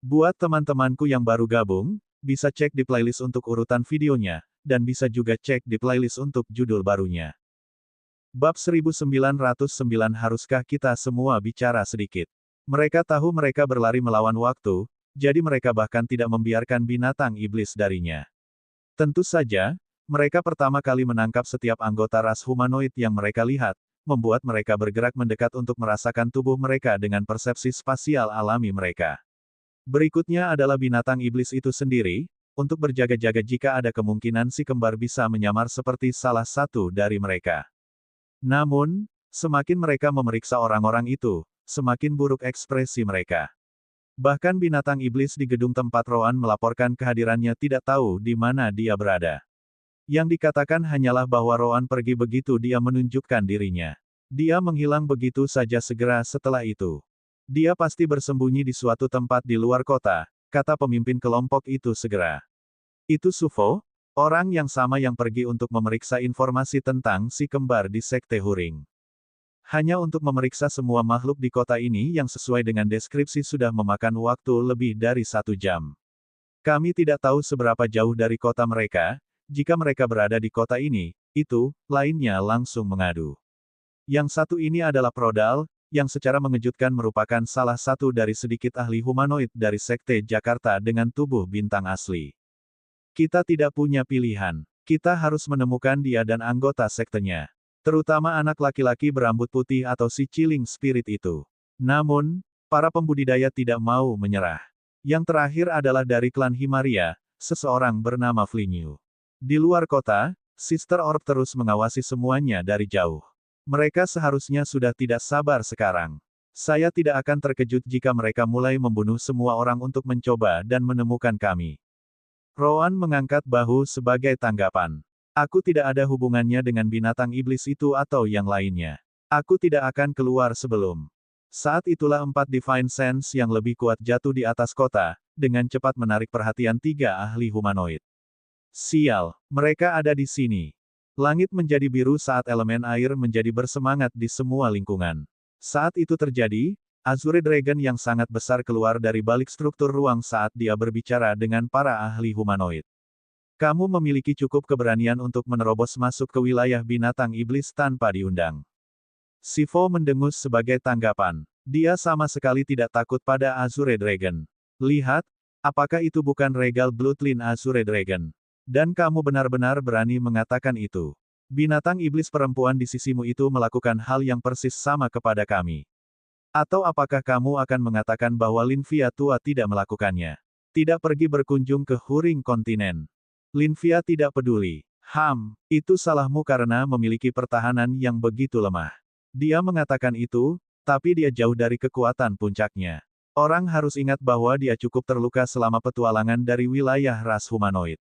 Buat teman-temanku yang baru gabung, bisa cek di playlist untuk urutan videonya, dan bisa juga cek di playlist untuk judul barunya. Bab 1909 Haruskah kita semua bicara sedikit? Mereka tahu mereka berlari melawan waktu, jadi mereka bahkan tidak membiarkan binatang iblis darinya. Tentu saja, mereka pertama kali menangkap setiap anggota ras humanoid yang mereka lihat, membuat mereka bergerak mendekat untuk merasakan tubuh mereka dengan persepsi spasial alami mereka. Berikutnya adalah binatang iblis itu sendiri, untuk berjaga-jaga jika ada kemungkinan si kembar bisa menyamar seperti salah satu dari mereka. Namun, semakin mereka memeriksa orang-orang itu, semakin buruk ekspresi mereka. Bahkan binatang iblis di gedung tempat Roan melaporkan kehadirannya tidak tahu di mana dia berada. Yang dikatakan hanyalah bahwa Roan pergi begitu dia menunjukkan dirinya. Dia menghilang begitu saja segera setelah itu. Dia pasti bersembunyi di suatu tempat di luar kota, kata pemimpin kelompok itu segera. Itu Sufo, orang yang sama yang pergi untuk memeriksa informasi tentang si kembar di Sekte Huring. Hanya untuk memeriksa semua makhluk di kota ini yang sesuai dengan deskripsi sudah memakan waktu lebih dari 1 jam. Kami tidak tahu seberapa jauh dari kota mereka, jika mereka berada di kota ini, itu, lainnya langsung mengadu. Yang satu ini adalah Prodal, yang secara mengejutkan merupakan salah satu dari sedikit ahli humanoid dari Sekte Jakarta dengan tubuh bintang asli. Kita tidak punya pilihan. Kita harus menemukan dia dan anggota sektenya. Terutama anak laki-laki berambut putih atau si Chilling Spirit itu. Namun, para pembudidaya tidak mau menyerah. Yang terakhir adalah dari klan Himaria, seseorang bernama Flinyu. Di luar kota, Sister Orb terus mengawasi semuanya dari jauh. Mereka seharusnya sudah tidak sabar sekarang. Saya tidak akan terkejut jika mereka mulai membunuh semua orang untuk mencoba dan menemukan kami. Roan mengangkat bahu sebagai tanggapan. Aku tidak ada hubungannya dengan binatang iblis itu atau yang lainnya. Aku tidak akan keluar sebelum. Saat itulah 4 Divine Sense yang lebih kuat jatuh di atas kota, dengan cepat menarik perhatian 3 ahli humanoid. Sial, mereka ada di sini. Langit menjadi biru saat elemen air menjadi bersemangat di semua lingkungan. Saat itu terjadi, Azure Dragon yang sangat besar keluar dari balik struktur ruang saat dia berbicara dengan para ahli humanoid. Kamu memiliki cukup keberanian untuk menerobos masuk ke wilayah binatang iblis tanpa diundang. Sivo mendengus sebagai tanggapan. Dia sama sekali tidak takut pada Azure Dragon. Lihat, apakah itu bukan Regal Bloodline Azure Dragon? Dan kamu benar-benar berani mengatakan itu. Binatang iblis perempuan di sisimu itu melakukan hal yang persis sama kepada kami. Atau apakah kamu akan mengatakan bahwa Linvia tua tidak melakukannya? Tidak pergi berkunjung ke Huring Kontinen. Linvia tidak peduli. Itu salahmu karena memiliki pertahanan yang begitu lemah. Dia mengatakan itu, tapi dia jauh dari kekuatan puncaknya. Orang harus ingat bahwa dia cukup terluka selama petualangan dari wilayah ras humanoid.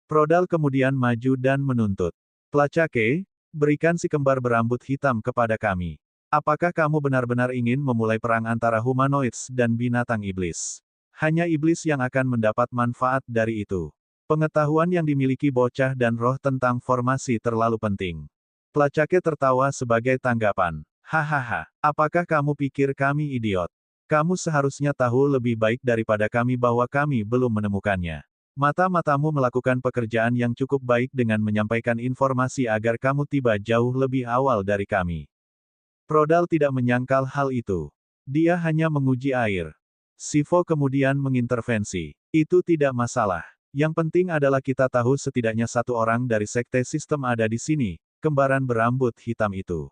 Prodal kemudian maju dan menuntut. Placake, berikan si kembar berambut hitam kepada kami. Apakah kamu benar-benar ingin memulai perang antara humanoids dan binatang iblis? Hanya iblis yang akan mendapat manfaat dari itu. Pengetahuan yang dimiliki bocah dan roh tentang formasi terlalu penting. Placake tertawa sebagai tanggapan. Hahaha, apakah kamu pikir kami idiot? Kamu seharusnya tahu lebih baik daripada kami bahwa kami belum menemukannya. Mata-matamu melakukan pekerjaan yang cukup baik dengan menyampaikan informasi agar kamu tiba jauh lebih awal dari kami. Prodal tidak menyangkal hal itu. Dia hanya menguji air. Sivo kemudian mengintervensi. Itu tidak masalah. Yang penting adalah kita tahu setidaknya satu orang dari sekte sistem ada di sini, kembaran berambut hitam itu.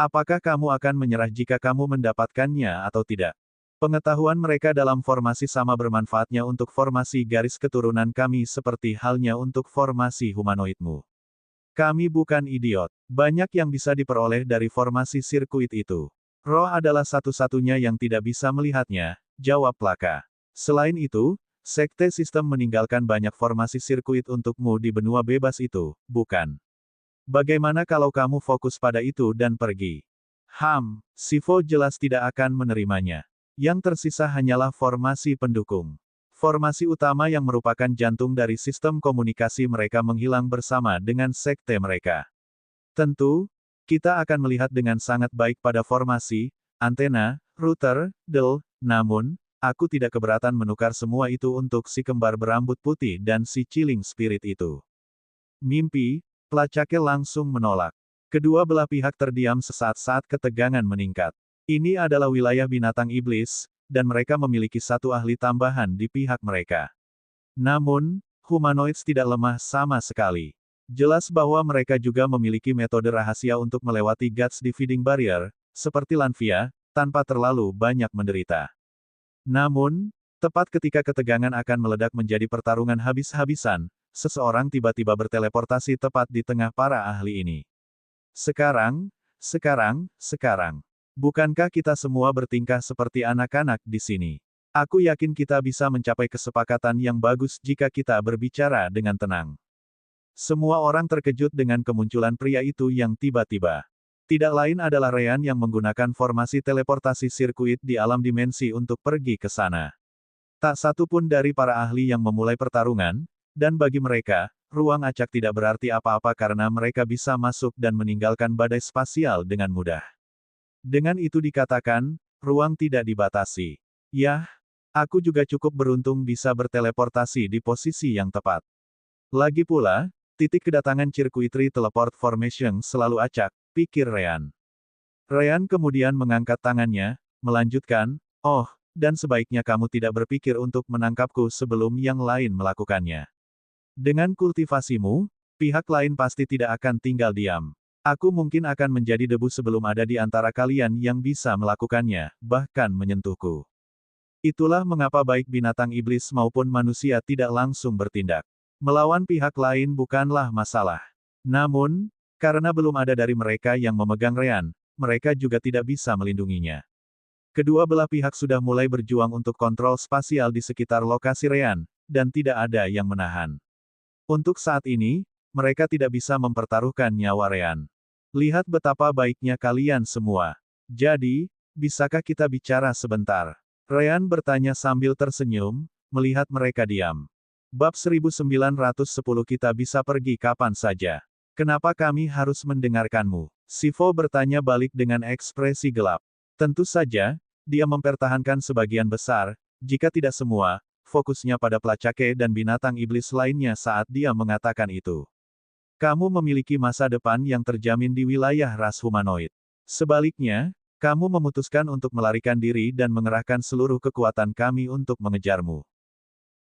Apakah kamu akan menyerah jika kamu mendapatkannya atau tidak? Pengetahuan mereka dalam formasi sama bermanfaatnya untuk formasi garis keturunan kami seperti halnya untuk formasi humanoidmu. Kami bukan idiot. Banyak yang bisa diperoleh dari formasi sirkuit itu. Roh adalah satu-satunya yang tidak bisa melihatnya, jawab Plaka. Selain itu, sekte sistem meninggalkan banyak formasi sirkuit untukmu di benua bebas itu, bukan? Bagaimana kalau kamu fokus pada itu dan pergi? Sivo jelas tidak akan menerimanya. Yang tersisa hanyalah formasi pendukung. Formasi utama yang merupakan jantung dari sistem komunikasi mereka menghilang bersama dengan sekte mereka. Tentu, kita akan melihat dengan sangat baik pada formasi, antena, router, namun, Aku tidak keberatan menukar semua itu untuk si kembar berambut putih dan si Chilling Spirit itu. Mimpi, pelacaknya langsung menolak. Kedua belah pihak terdiam sesaat saat ketegangan meningkat. Ini adalah wilayah binatang iblis, dan mereka memiliki satu ahli tambahan di pihak mereka. Namun, humanoids tidak lemah sama sekali. Jelas bahwa mereka juga memiliki metode rahasia untuk melewati Guts Dividing Barrier, seperti Lanvia, tanpa terlalu banyak menderita. Namun, tepat ketika ketegangan akan meledak menjadi pertarungan habis-habisan, seseorang tiba-tiba berteleportasi tepat di tengah para ahli ini. Sekarang. Bukankah kita semua bertingkah seperti anak-anak di sini? Aku yakin kita bisa mencapai kesepakatan yang bagus jika kita berbicara dengan tenang. Semua orang terkejut dengan kemunculan pria itu yang tiba-tiba. Tidak lain adalah Ryan yang menggunakan formasi teleportasi sirkuit di alam dimensi untuk pergi ke sana. Tak satu pun dari para ahli yang memulai pertarungan, dan bagi mereka, ruang acak tidak berarti apa-apa karena mereka bisa masuk dan meninggalkan badai spasial dengan mudah. Dengan itu dikatakan, ruang tidak dibatasi. Yah, aku juga cukup beruntung bisa berteleportasi di posisi yang tepat. Lagi pula, titik kedatangan Circuitry Teleport Formation selalu acak, pikir Ryan. Ryan kemudian mengangkat tangannya, melanjutkan, oh, dan sebaiknya kamu tidak berpikir untuk menangkapku sebelum yang lain melakukannya. Dengan kultivasimu, pihak lain pasti tidak akan tinggal diam. Aku mungkin akan menjadi debu sebelum ada di antara kalian yang bisa melakukannya, bahkan menyentuhku. Itulah mengapa baik binatang iblis maupun manusia tidak langsung bertindak. Melawan pihak lain bukanlah masalah. Namun, karena belum ada dari mereka yang memegang Ryan, mereka juga tidak bisa melindunginya. Kedua belah pihak sudah mulai berjuang untuk kontrol spasial di sekitar lokasi Ryan, dan tidak ada yang menahan. Untuk saat ini, mereka tidak bisa mempertaruhkan nyawa Ryan. Lihat betapa baiknya kalian semua. Jadi, bisakah kita bicara sebentar? Ryan bertanya sambil tersenyum, melihat mereka diam. Bab 1910 kita bisa pergi kapan saja. Kenapa kami harus mendengarkanmu? Sivo bertanya balik dengan ekspresi gelap. Tentu saja, dia mempertahankan sebagian besar, jika tidak semua, fokusnya pada pelacake dan binatang iblis lainnya saat dia mengatakan itu. Kamu memiliki masa depan yang terjamin di wilayah ras humanoid. Sebaliknya, kamu memutuskan untuk melarikan diri dan mengerahkan seluruh kekuatan kami untuk mengejarmu.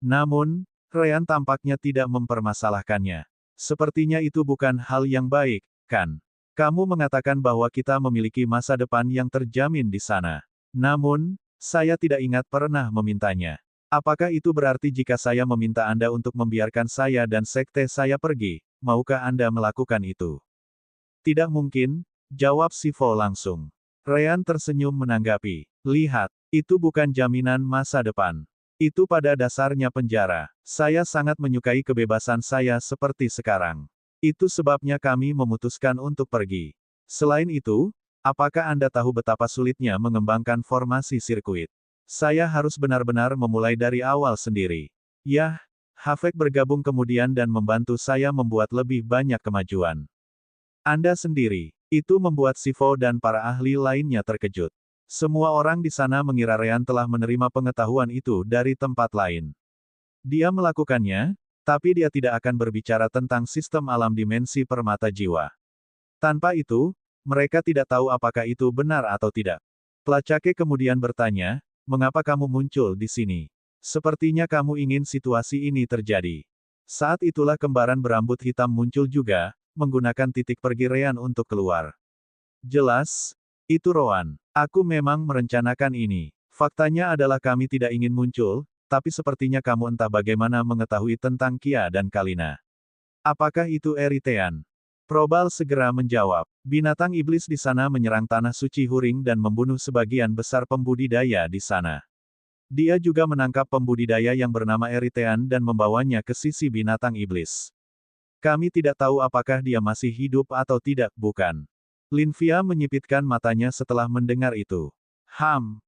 Namun, Ryan tampaknya tidak mempermasalahkannya. Sepertinya itu bukan hal yang baik, kan? Kamu mengatakan bahwa kita memiliki masa depan yang terjamin di sana. Namun, saya tidak ingat pernah memintanya. Apakah itu berarti jika saya meminta Anda untuk membiarkan saya dan sekte saya pergi, maukah Anda melakukan itu? Tidak mungkin, jawab Sivo langsung. Ryan tersenyum menanggapi. Lihat, itu bukan jaminan masa depan. Itu pada dasarnya penjara. Saya sangat menyukai kebebasan saya seperti sekarang. Itu sebabnya kami memutuskan untuk pergi. Selain itu, apakah Anda tahu betapa sulitnya mengembangkan formasi sirkuit? Saya harus benar-benar memulai dari awal sendiri. Yah, Havek bergabung kemudian dan membantu saya membuat lebih banyak kemajuan. Anda sendiri. Itu membuat Sivo dan para ahli lainnya terkejut. Semua orang di sana mengira Ryan telah menerima pengetahuan itu dari tempat lain. Dia melakukannya, tapi dia tidak akan berbicara tentang sistem alam dimensi permata jiwa. Tanpa itu, mereka tidak tahu apakah itu benar atau tidak. Pelacake kemudian bertanya, mengapa kamu muncul di sini? Sepertinya kamu ingin situasi ini terjadi. Saat itulah kembaran berambut hitam muncul juga, menggunakan titik pergi Ryan untuk keluar. Jelas, itu Rowan. Aku memang merencanakan ini. Faktanya adalah kami tidak ingin muncul, tapi sepertinya kamu entah bagaimana mengetahui tentang Kia dan Kalina. Apakah itu Eritean? Probal segera menjawab. Binatang iblis di sana menyerang tanah suci Huring dan membunuh sebagian besar pembudidaya di sana. Dia juga menangkap pembudidaya yang bernama Eritean dan membawanya ke sisi binatang iblis. Kami tidak tahu apakah dia masih hidup atau tidak, bukan? Linvia menyipitkan matanya setelah mendengar itu.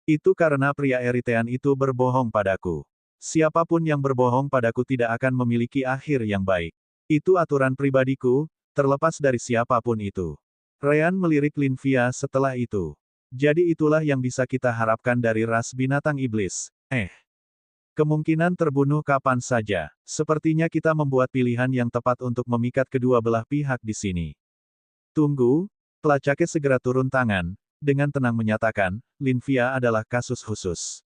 Itu karena pria Eritean itu berbohong padaku. Siapapun yang berbohong padaku tidak akan memiliki akhir yang baik. Itu aturan pribadiku, terlepas dari siapapun itu. Ryan melirik Linvia setelah itu. Jadi itulah yang bisa kita harapkan dari ras binatang iblis, Kemungkinan terbunuh kapan saja. Sepertinya kita membuat pilihan yang tepat untuk memikat kedua belah pihak di sini. Tunggu, pelacaknya segera turun tangan, dengan tenang menyatakan, Linvia adalah kasus khusus.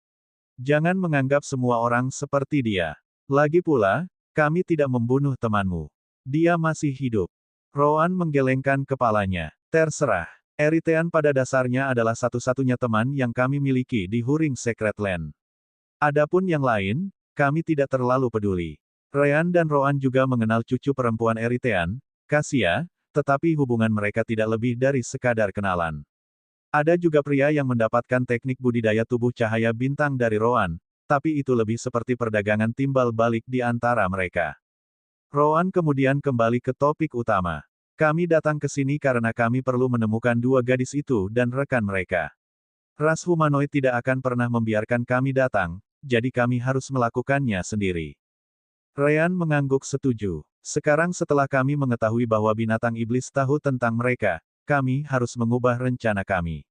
Jangan menganggap semua orang seperti dia. Lagi pula, kami tidak membunuh temanmu. Dia masih hidup. Rowan menggelengkan kepalanya. Terserah. Erythean pada dasarnya adalah satu-satunya teman yang kami miliki di Huring Secret Land. Adapun yang lain, kami tidak terlalu peduli. Ryan dan Rowan juga mengenal cucu perempuan Erythean, Cassia, tetapi hubungan mereka tidak lebih dari sekadar kenalan. Ada juga pria yang mendapatkan teknik budidaya tubuh cahaya bintang dari Rowan, tapi itu lebih seperti perdagangan timbal balik di antara mereka. Rowan kemudian kembali ke topik utama. Kami datang ke sini karena kami perlu menemukan dua gadis itu dan rekan mereka. Ras humanoid tidak akan pernah membiarkan kami datang, jadi kami harus melakukannya sendiri. Ryan mengangguk setuju. Sekarang setelah kami mengetahui bahwa binatang iblis tahu tentang mereka, kami harus mengubah rencana kami.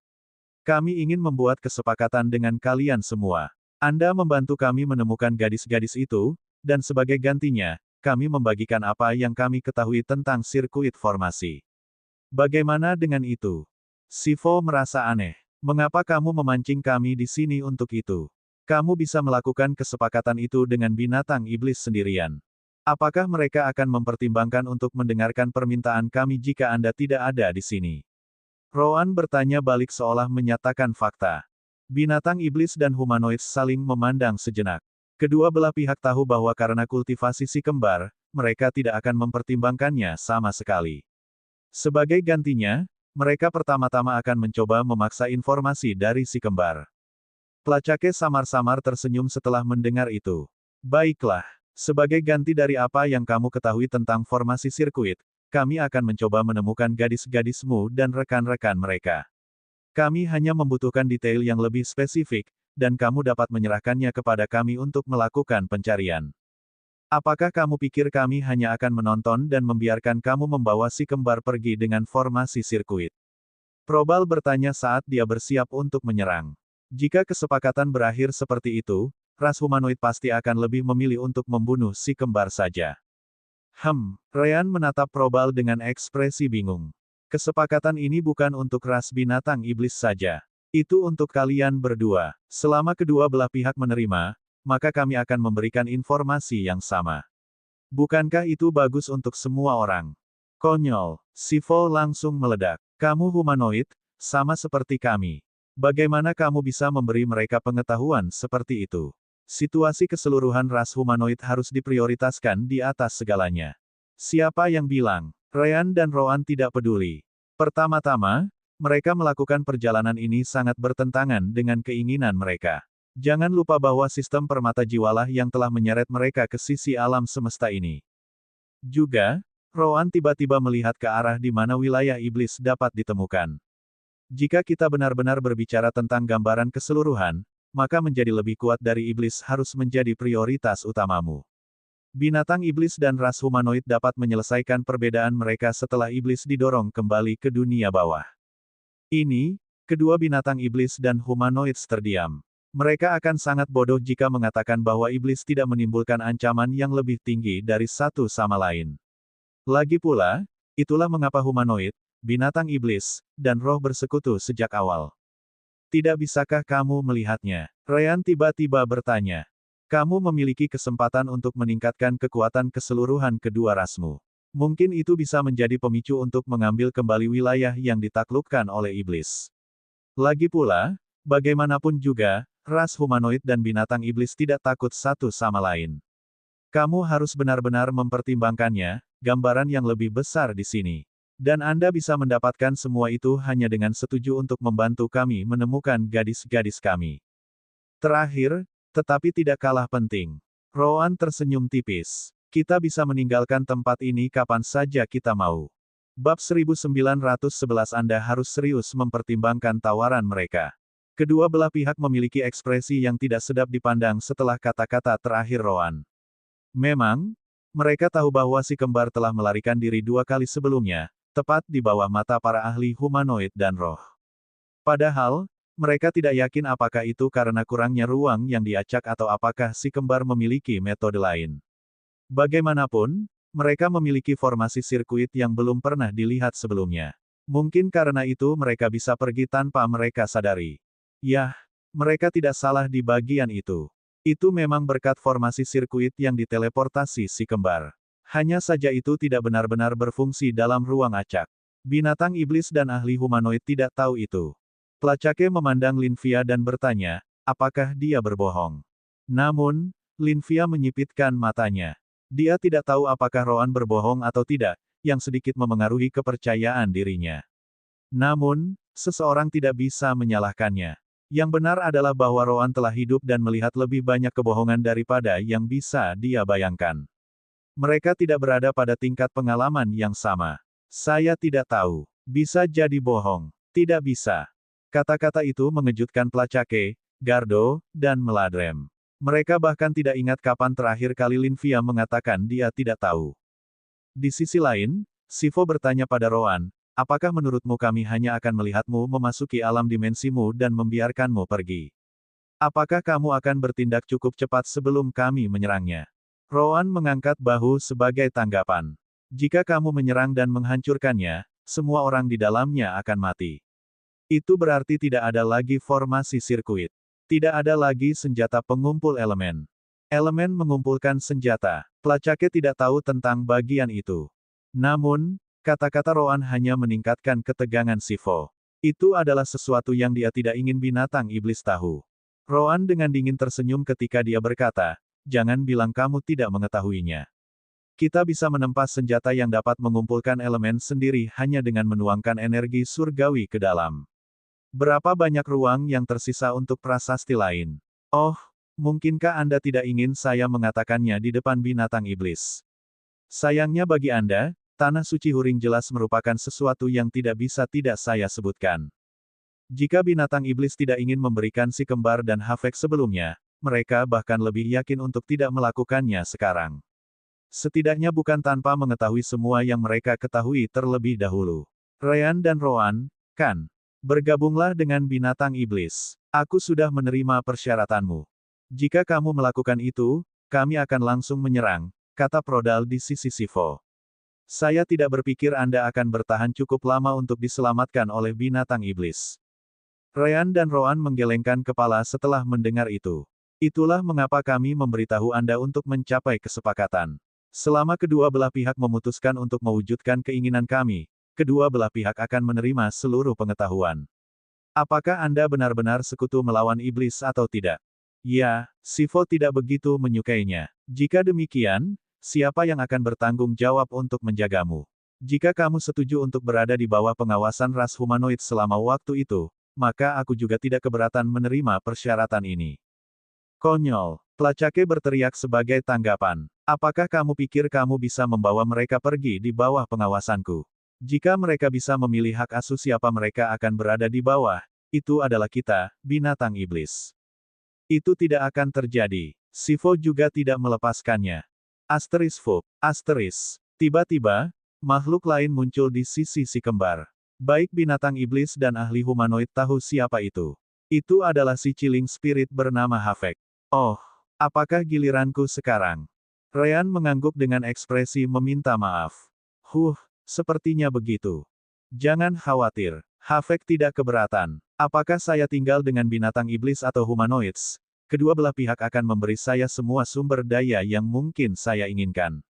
Kami ingin membuat kesepakatan dengan kalian semua. Anda membantu kami menemukan gadis-gadis itu, dan sebagai gantinya, kami membagikan apa yang kami ketahui tentang sirkuit formasi. Bagaimana dengan itu? Sivo merasa aneh. Mengapa kamu memancing kami di sini untuk itu? Kamu bisa melakukan kesepakatan itu dengan binatang iblis sendirian. Apakah mereka akan mempertimbangkan untuk mendengarkan permintaan kami jika Anda tidak ada di sini? Rowan bertanya balik seolah menyatakan fakta. Binatang iblis dan humanoid saling memandang sejenak. Kedua belah pihak tahu bahwa karena kultivasi si kembar, mereka tidak akan mempertimbangkannya sama sekali. Sebagai gantinya, mereka pertama-tama akan mencoba memaksa informasi dari si kembar. Pelacaknya samar-samar tersenyum setelah mendengar itu. Baiklah, sebagai ganti dari apa yang kamu ketahui tentang formasi sirkuit, kami akan mencoba menemukan gadis-gadismu dan rekan-rekan mereka. Kami hanya membutuhkan detail yang lebih spesifik, dan kamu dapat menyerahkannya kepada kami untuk melakukan pencarian. Apakah kamu pikir kami hanya akan menonton dan membiarkan kamu membawa si kembar pergi dengan formasi sirkuit? Probal bertanya saat dia bersiap untuk menyerang. Jika kesepakatan berakhir seperti itu, ras humanoid pasti akan lebih memilih untuk membunuh si kembar saja. Ryan menatap Probal dengan ekspresi bingung. Kesepakatan ini bukan untuk ras binatang iblis saja. Itu untuk kalian berdua. Selama kedua belah pihak menerima, maka kami akan memberikan informasi yang sama. Bukankah itu bagus untuk semua orang? Konyol. Sivo langsung meledak. Kamu humanoid, sama seperti kami. Bagaimana kamu bisa memberi mereka pengetahuan seperti itu? Situasi keseluruhan ras humanoid harus diprioritaskan di atas segalanya. Siapa yang bilang? Ryan dan Rowan tidak peduli. Pertama-tama, mereka melakukan perjalanan ini sangat bertentangan dengan keinginan mereka. Jangan lupa bahwa sistem permata jiwalah yang telah menyeret mereka ke sisi alam semesta ini. Juga, Rowan tiba-tiba melihat ke arah di mana wilayah iblis dapat ditemukan. Jika kita benar-benar berbicara tentang gambaran keseluruhan, maka menjadi lebih kuat dari iblis harus menjadi prioritas utamamu. Binatang iblis dan ras humanoid dapat menyelesaikan perbedaan mereka setelah iblis didorong kembali ke dunia bawah. Ini, kedua binatang iblis dan humanoid terdiam. Mereka akan sangat bodoh jika mengatakan bahwa iblis tidak menimbulkan ancaman yang lebih tinggi dari satu sama lain. Lagi pula, itulah mengapa humanoid, binatang iblis, dan roh bersekutu sejak awal. Tidak bisakah kamu melihatnya? Ryan tiba-tiba bertanya. Kamu memiliki kesempatan untuk meningkatkan kekuatan keseluruhan kedua rasmu. Mungkin itu bisa menjadi pemicu untuk mengambil kembali wilayah yang ditaklukkan oleh iblis. Lagi pula, bagaimanapun juga, ras humanoid dan binatang iblis tidak takut satu sama lain. Kamu harus benar-benar mempertimbangkannya, gambaran yang lebih besar di sini. Dan Anda bisa mendapatkan semua itu hanya dengan setuju untuk membantu kami menemukan gadis-gadis kami. Terakhir, tetapi tidak kalah penting. Rowan tersenyum tipis. Kita bisa meninggalkan tempat ini kapan saja kita mau. Bab 1911 Anda harus serius mempertimbangkan tawaran mereka. Kedua belah pihak memiliki ekspresi yang tidak sedap dipandang setelah kata-kata terakhir Rowan. Memang, mereka tahu bahwa si kembar telah melarikan diri 2 kali sebelumnya, tepat di bawah mata para ahli humanoid dan roh. Padahal, mereka tidak yakin apakah itu karena kurangnya ruang yang diacak atau apakah si kembar memiliki metode lain. Bagaimanapun, mereka memiliki formasi sirkuit yang belum pernah dilihat sebelumnya. Mungkin karena itu mereka bisa pergi tanpa mereka sadari. Yah, mereka tidak salah di bagian itu. Itu memang berkat formasi sirkuit yang diteleportasi si kembar. Hanya saja itu tidak benar-benar berfungsi dalam ruang acak. Binatang iblis dan ahli humanoid tidak tahu itu. Placake memandang Linvia dan bertanya, apakah dia berbohong? Namun, Linvia menyipitkan matanya. Dia tidak tahu apakah Roan berbohong atau tidak, yang sedikit memengaruhi kepercayaan dirinya. Namun, seseorang tidak bisa menyalahkannya. Yang benar adalah bahwa Roan telah hidup dan melihat lebih banyak kebohongan daripada yang bisa dia bayangkan. Mereka tidak berada pada tingkat pengalaman yang sama. Saya tidak tahu. Bisa jadi bohong. Tidak bisa. Kata-kata itu mengejutkan Placake, Gardo, dan Meladrem. Mereka bahkan tidak ingat kapan terakhir kali Linvia mengatakan dia tidak tahu. Di sisi lain, Sivo bertanya pada Roan, apakah menurutmu kami hanya akan melihatmu memasuki alam dimensimu dan membiarkanmu pergi? Apakah kamu akan bertindak cukup cepat sebelum kami menyerangnya? Roan mengangkat bahu sebagai tanggapan. Jika kamu menyerang dan menghancurkannya, semua orang di dalamnya akan mati. Itu berarti tidak ada lagi formasi sirkuit. Tidak ada lagi senjata pengumpul elemen. Elemen mengumpulkan senjata. Placake tidak tahu tentang bagian itu. Namun, kata-kata Roan hanya meningkatkan ketegangan Sivo. Itu adalah sesuatu yang dia tidak ingin binatang iblis tahu. Roan dengan dingin tersenyum ketika dia berkata, jangan bilang kamu tidak mengetahuinya. Kita bisa menempas senjata yang dapat mengumpulkan elemen sendiri hanya dengan menuangkan energi surgawi ke dalam. Berapa banyak ruang yang tersisa untuk prasasti lain? Oh, mungkinkah Anda tidak ingin saya mengatakannya di depan binatang iblis? Sayangnya bagi Anda, tanah suci Huring jelas merupakan sesuatu yang tidak bisa tidak saya sebutkan. Jika binatang iblis tidak ingin memberikan si kembar dan Hafek sebelumnya, mereka bahkan lebih yakin untuk tidak melakukannya sekarang. Setidaknya bukan tanpa mengetahui semua yang mereka ketahui terlebih dahulu. Ryan dan Roan, kan? Bergabunglah dengan binatang iblis. Aku sudah menerima persyaratanmu. Jika kamu melakukan itu, kami akan langsung menyerang, kata Prodal di sisi Sivo. Saya tidak berpikir Anda akan bertahan cukup lama untuk diselamatkan oleh binatang iblis. Ryan dan Roan menggelengkan kepala setelah mendengar itu. Itulah mengapa kami memberitahu Anda untuk mencapai kesepakatan. Selama kedua belah pihak memutuskan untuk mewujudkan keinginan kami, kedua belah pihak akan menerima seluruh pengetahuan. Apakah Anda benar-benar sekutu melawan iblis atau tidak? Ya, Sivo tidak begitu menyukainya. Jika demikian, siapa yang akan bertanggung jawab untuk menjagamu? Jika kamu setuju untuk berada di bawah pengawasan ras humanoid selama waktu itu, maka aku juga tidak keberatan menerima persyaratan ini. Konyol, Placake berteriak sebagai tanggapan. Apakah kamu pikir kamu bisa membawa mereka pergi di bawah pengawasanku? Jika mereka bisa memilih hak asuh siapa mereka akan berada di bawah, itu adalah kita, binatang iblis. Itu tidak akan terjadi. Sivo juga tidak melepaskannya. Asteris. Tiba-tiba, makhluk lain muncul di sisi si kembar. Baik binatang iblis dan ahli humanoid tahu siapa itu. Itu adalah si Chilling Spirit bernama Hafek. Oh, apakah giliranku sekarang? Ryan mengangguk dengan ekspresi meminta maaf. Sepertinya begitu. Jangan khawatir. Hafek tidak keberatan. Apakah saya tinggal dengan binatang iblis atau humanoids? Kedua belah pihak akan memberi saya semua sumber daya yang mungkin saya inginkan.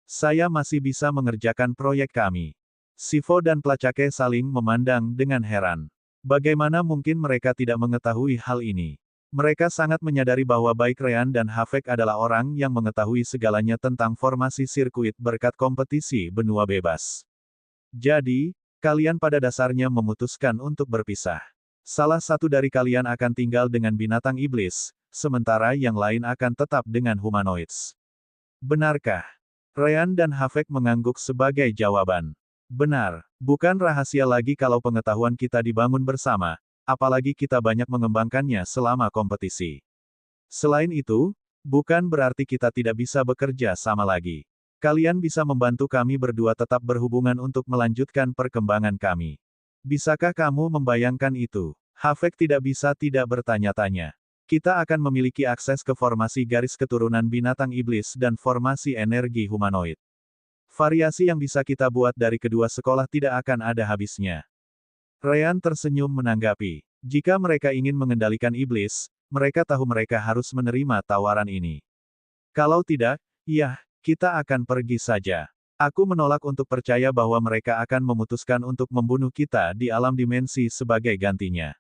Saya masih bisa mengerjakan proyek kami. Sivo dan Placake saling memandang dengan heran. Bagaimana mungkin mereka tidak mengetahui hal ini? Mereka sangat menyadari bahwa baik Ryan dan Hafek adalah orang yang mengetahui segalanya tentang formasi sirkuit berkat kompetisi benua bebas. Jadi, kalian pada dasarnya memutuskan untuk berpisah. Salah satu dari kalian akan tinggal dengan binatang iblis, sementara yang lain akan tetap dengan humanoids. Benarkah? Ryan dan Hafek mengangguk sebagai jawaban. Benar, bukan rahasia lagi kalau pengetahuan kita dibangun bersama, apalagi kita banyak mengembangkannya selama kompetisi. Selain itu, bukan berarti kita tidak bisa bekerja sama lagi. Kalian bisa membantu kami berdua tetap berhubungan untuk melanjutkan perkembangan kami. Bisakah kamu membayangkan itu? Havek tidak bisa tidak bertanya-tanya. Kita akan memiliki akses ke formasi garis keturunan binatang iblis dan formasi energi humanoid. Variasi yang bisa kita buat dari kedua sekolah tidak akan ada habisnya. Ryan tersenyum menanggapi. Jika mereka ingin mengendalikan iblis, mereka tahu mereka harus menerima tawaran ini. Kalau tidak, ya, kita akan pergi saja. Aku menolak untuk percaya bahwa mereka akan memutuskan untuk membunuh kita di alam dimensi sebagai gantinya.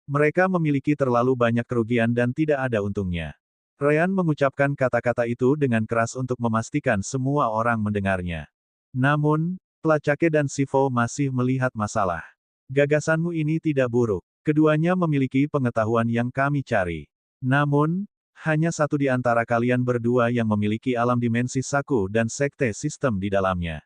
Mereka memiliki terlalu banyak kerugian dan tidak ada untungnya. Ryan mengucapkan kata-kata itu dengan keras untuk memastikan semua orang mendengarnya. Namun, Placake dan Sivo masih melihat masalah. Gagasanmu ini tidak buruk. Keduanya memiliki pengetahuan yang kami cari. Namun, hanya satu di antara kalian berdua yang memiliki alam dimensi Saku dan sekte sistem di dalamnya.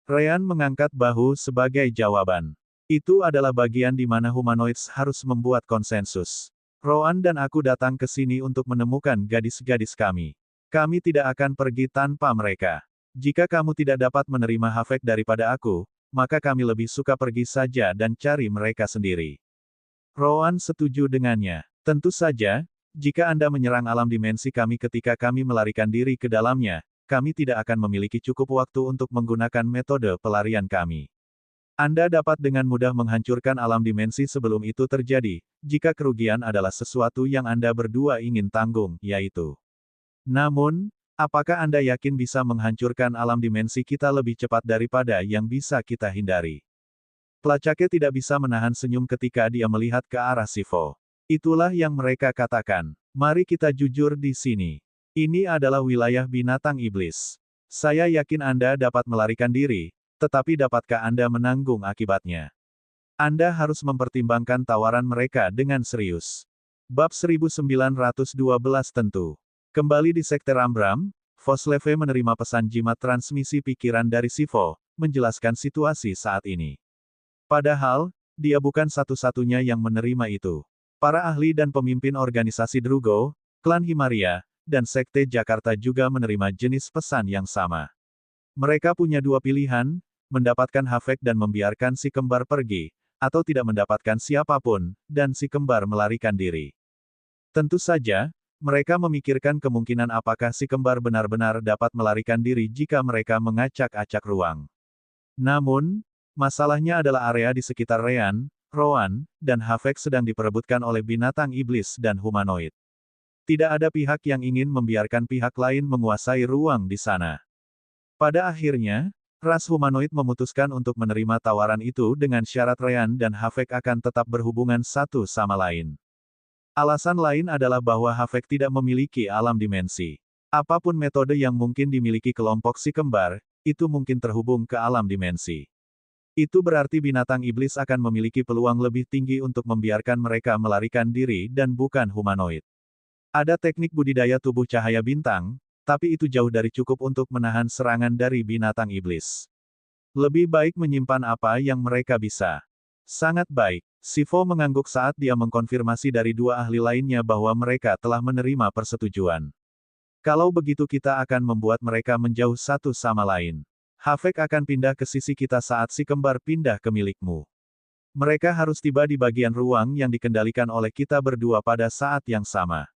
Ryan mengangkat bahu sebagai jawaban. Itu adalah bagian di mana humanoids harus membuat konsensus. Roan dan aku datang ke sini untuk menemukan gadis-gadis kami. Kami tidak akan pergi tanpa mereka. Jika kamu tidak dapat menerima Havek daripada aku, maka kami lebih suka pergi saja dan cari mereka sendiri. Roan setuju dengannya. Tentu saja, jika Anda menyerang alam dimensi kami ketika kami melarikan diri ke dalamnya, kami tidak akan memiliki cukup waktu untuk menggunakan metode pelarian kami. Anda dapat dengan mudah menghancurkan alam dimensi sebelum itu terjadi, jika kerugian adalah sesuatu yang Anda berdua ingin tanggung, yaitu. Namun, apakah Anda yakin bisa menghancurkan alam dimensi kita lebih cepat daripada yang bisa kita hindari? Placake tidak bisa menahan senyum ketika dia melihat ke arah Sivo. Itulah yang mereka katakan. Mari kita jujur di sini. Ini adalah wilayah binatang iblis. Saya yakin Anda dapat melarikan diri, tetapi dapatkah Anda menanggung akibatnya? Anda harus mempertimbangkan tawaran mereka dengan serius. Bab 1912 tentu. Kembali di Sekte Rambram, Vosleve menerima pesan jimat transmisi pikiran dari Sivo, menjelaskan situasi saat ini. Padahal, dia bukan satu-satunya yang menerima itu. Para ahli dan pemimpin organisasi Drugo, klan Himaria, dan Sekte Jakarta juga menerima jenis pesan yang sama. Mereka punya dua pilihan, mendapatkan Havek dan membiarkan si kembar pergi, atau tidak mendapatkan siapapun, dan si kembar melarikan diri. Tentu saja, mereka memikirkan kemungkinan apakah si kembar benar-benar dapat melarikan diri jika mereka mengacak-acak ruang. Namun, masalahnya adalah area di sekitar Ryan, Roan, dan Havek sedang diperebutkan oleh binatang iblis dan humanoid. Tidak ada pihak yang ingin membiarkan pihak lain menguasai ruang di sana. Pada akhirnya, ras humanoid memutuskan untuk menerima tawaran itu dengan syarat Ryan dan Havek akan tetap berhubungan satu sama lain. Alasan lain adalah bahwa Havek tidak memiliki alam dimensi. Apapun metode yang mungkin dimiliki kelompok si kembar, itu mungkin terhubung ke alam dimensi. Itu berarti binatang iblis akan memiliki peluang lebih tinggi untuk membiarkan mereka melarikan diri dan bukan humanoid. Ada teknik budidaya tubuh cahaya bintang, tapi itu jauh dari cukup untuk menahan serangan dari binatang iblis. Lebih baik menyimpan apa yang mereka bisa. Sangat baik. Sivo mengangguk saat dia mengkonfirmasi dari dua ahli lainnya bahwa mereka telah menerima persetujuan. Kalau begitu kita akan membuat mereka menjauh satu sama lain. Havek akan pindah ke sisi kita saat si kembar pindah ke milikmu. Mereka harus tiba di bagian ruang yang dikendalikan oleh kita berdua pada saat yang sama.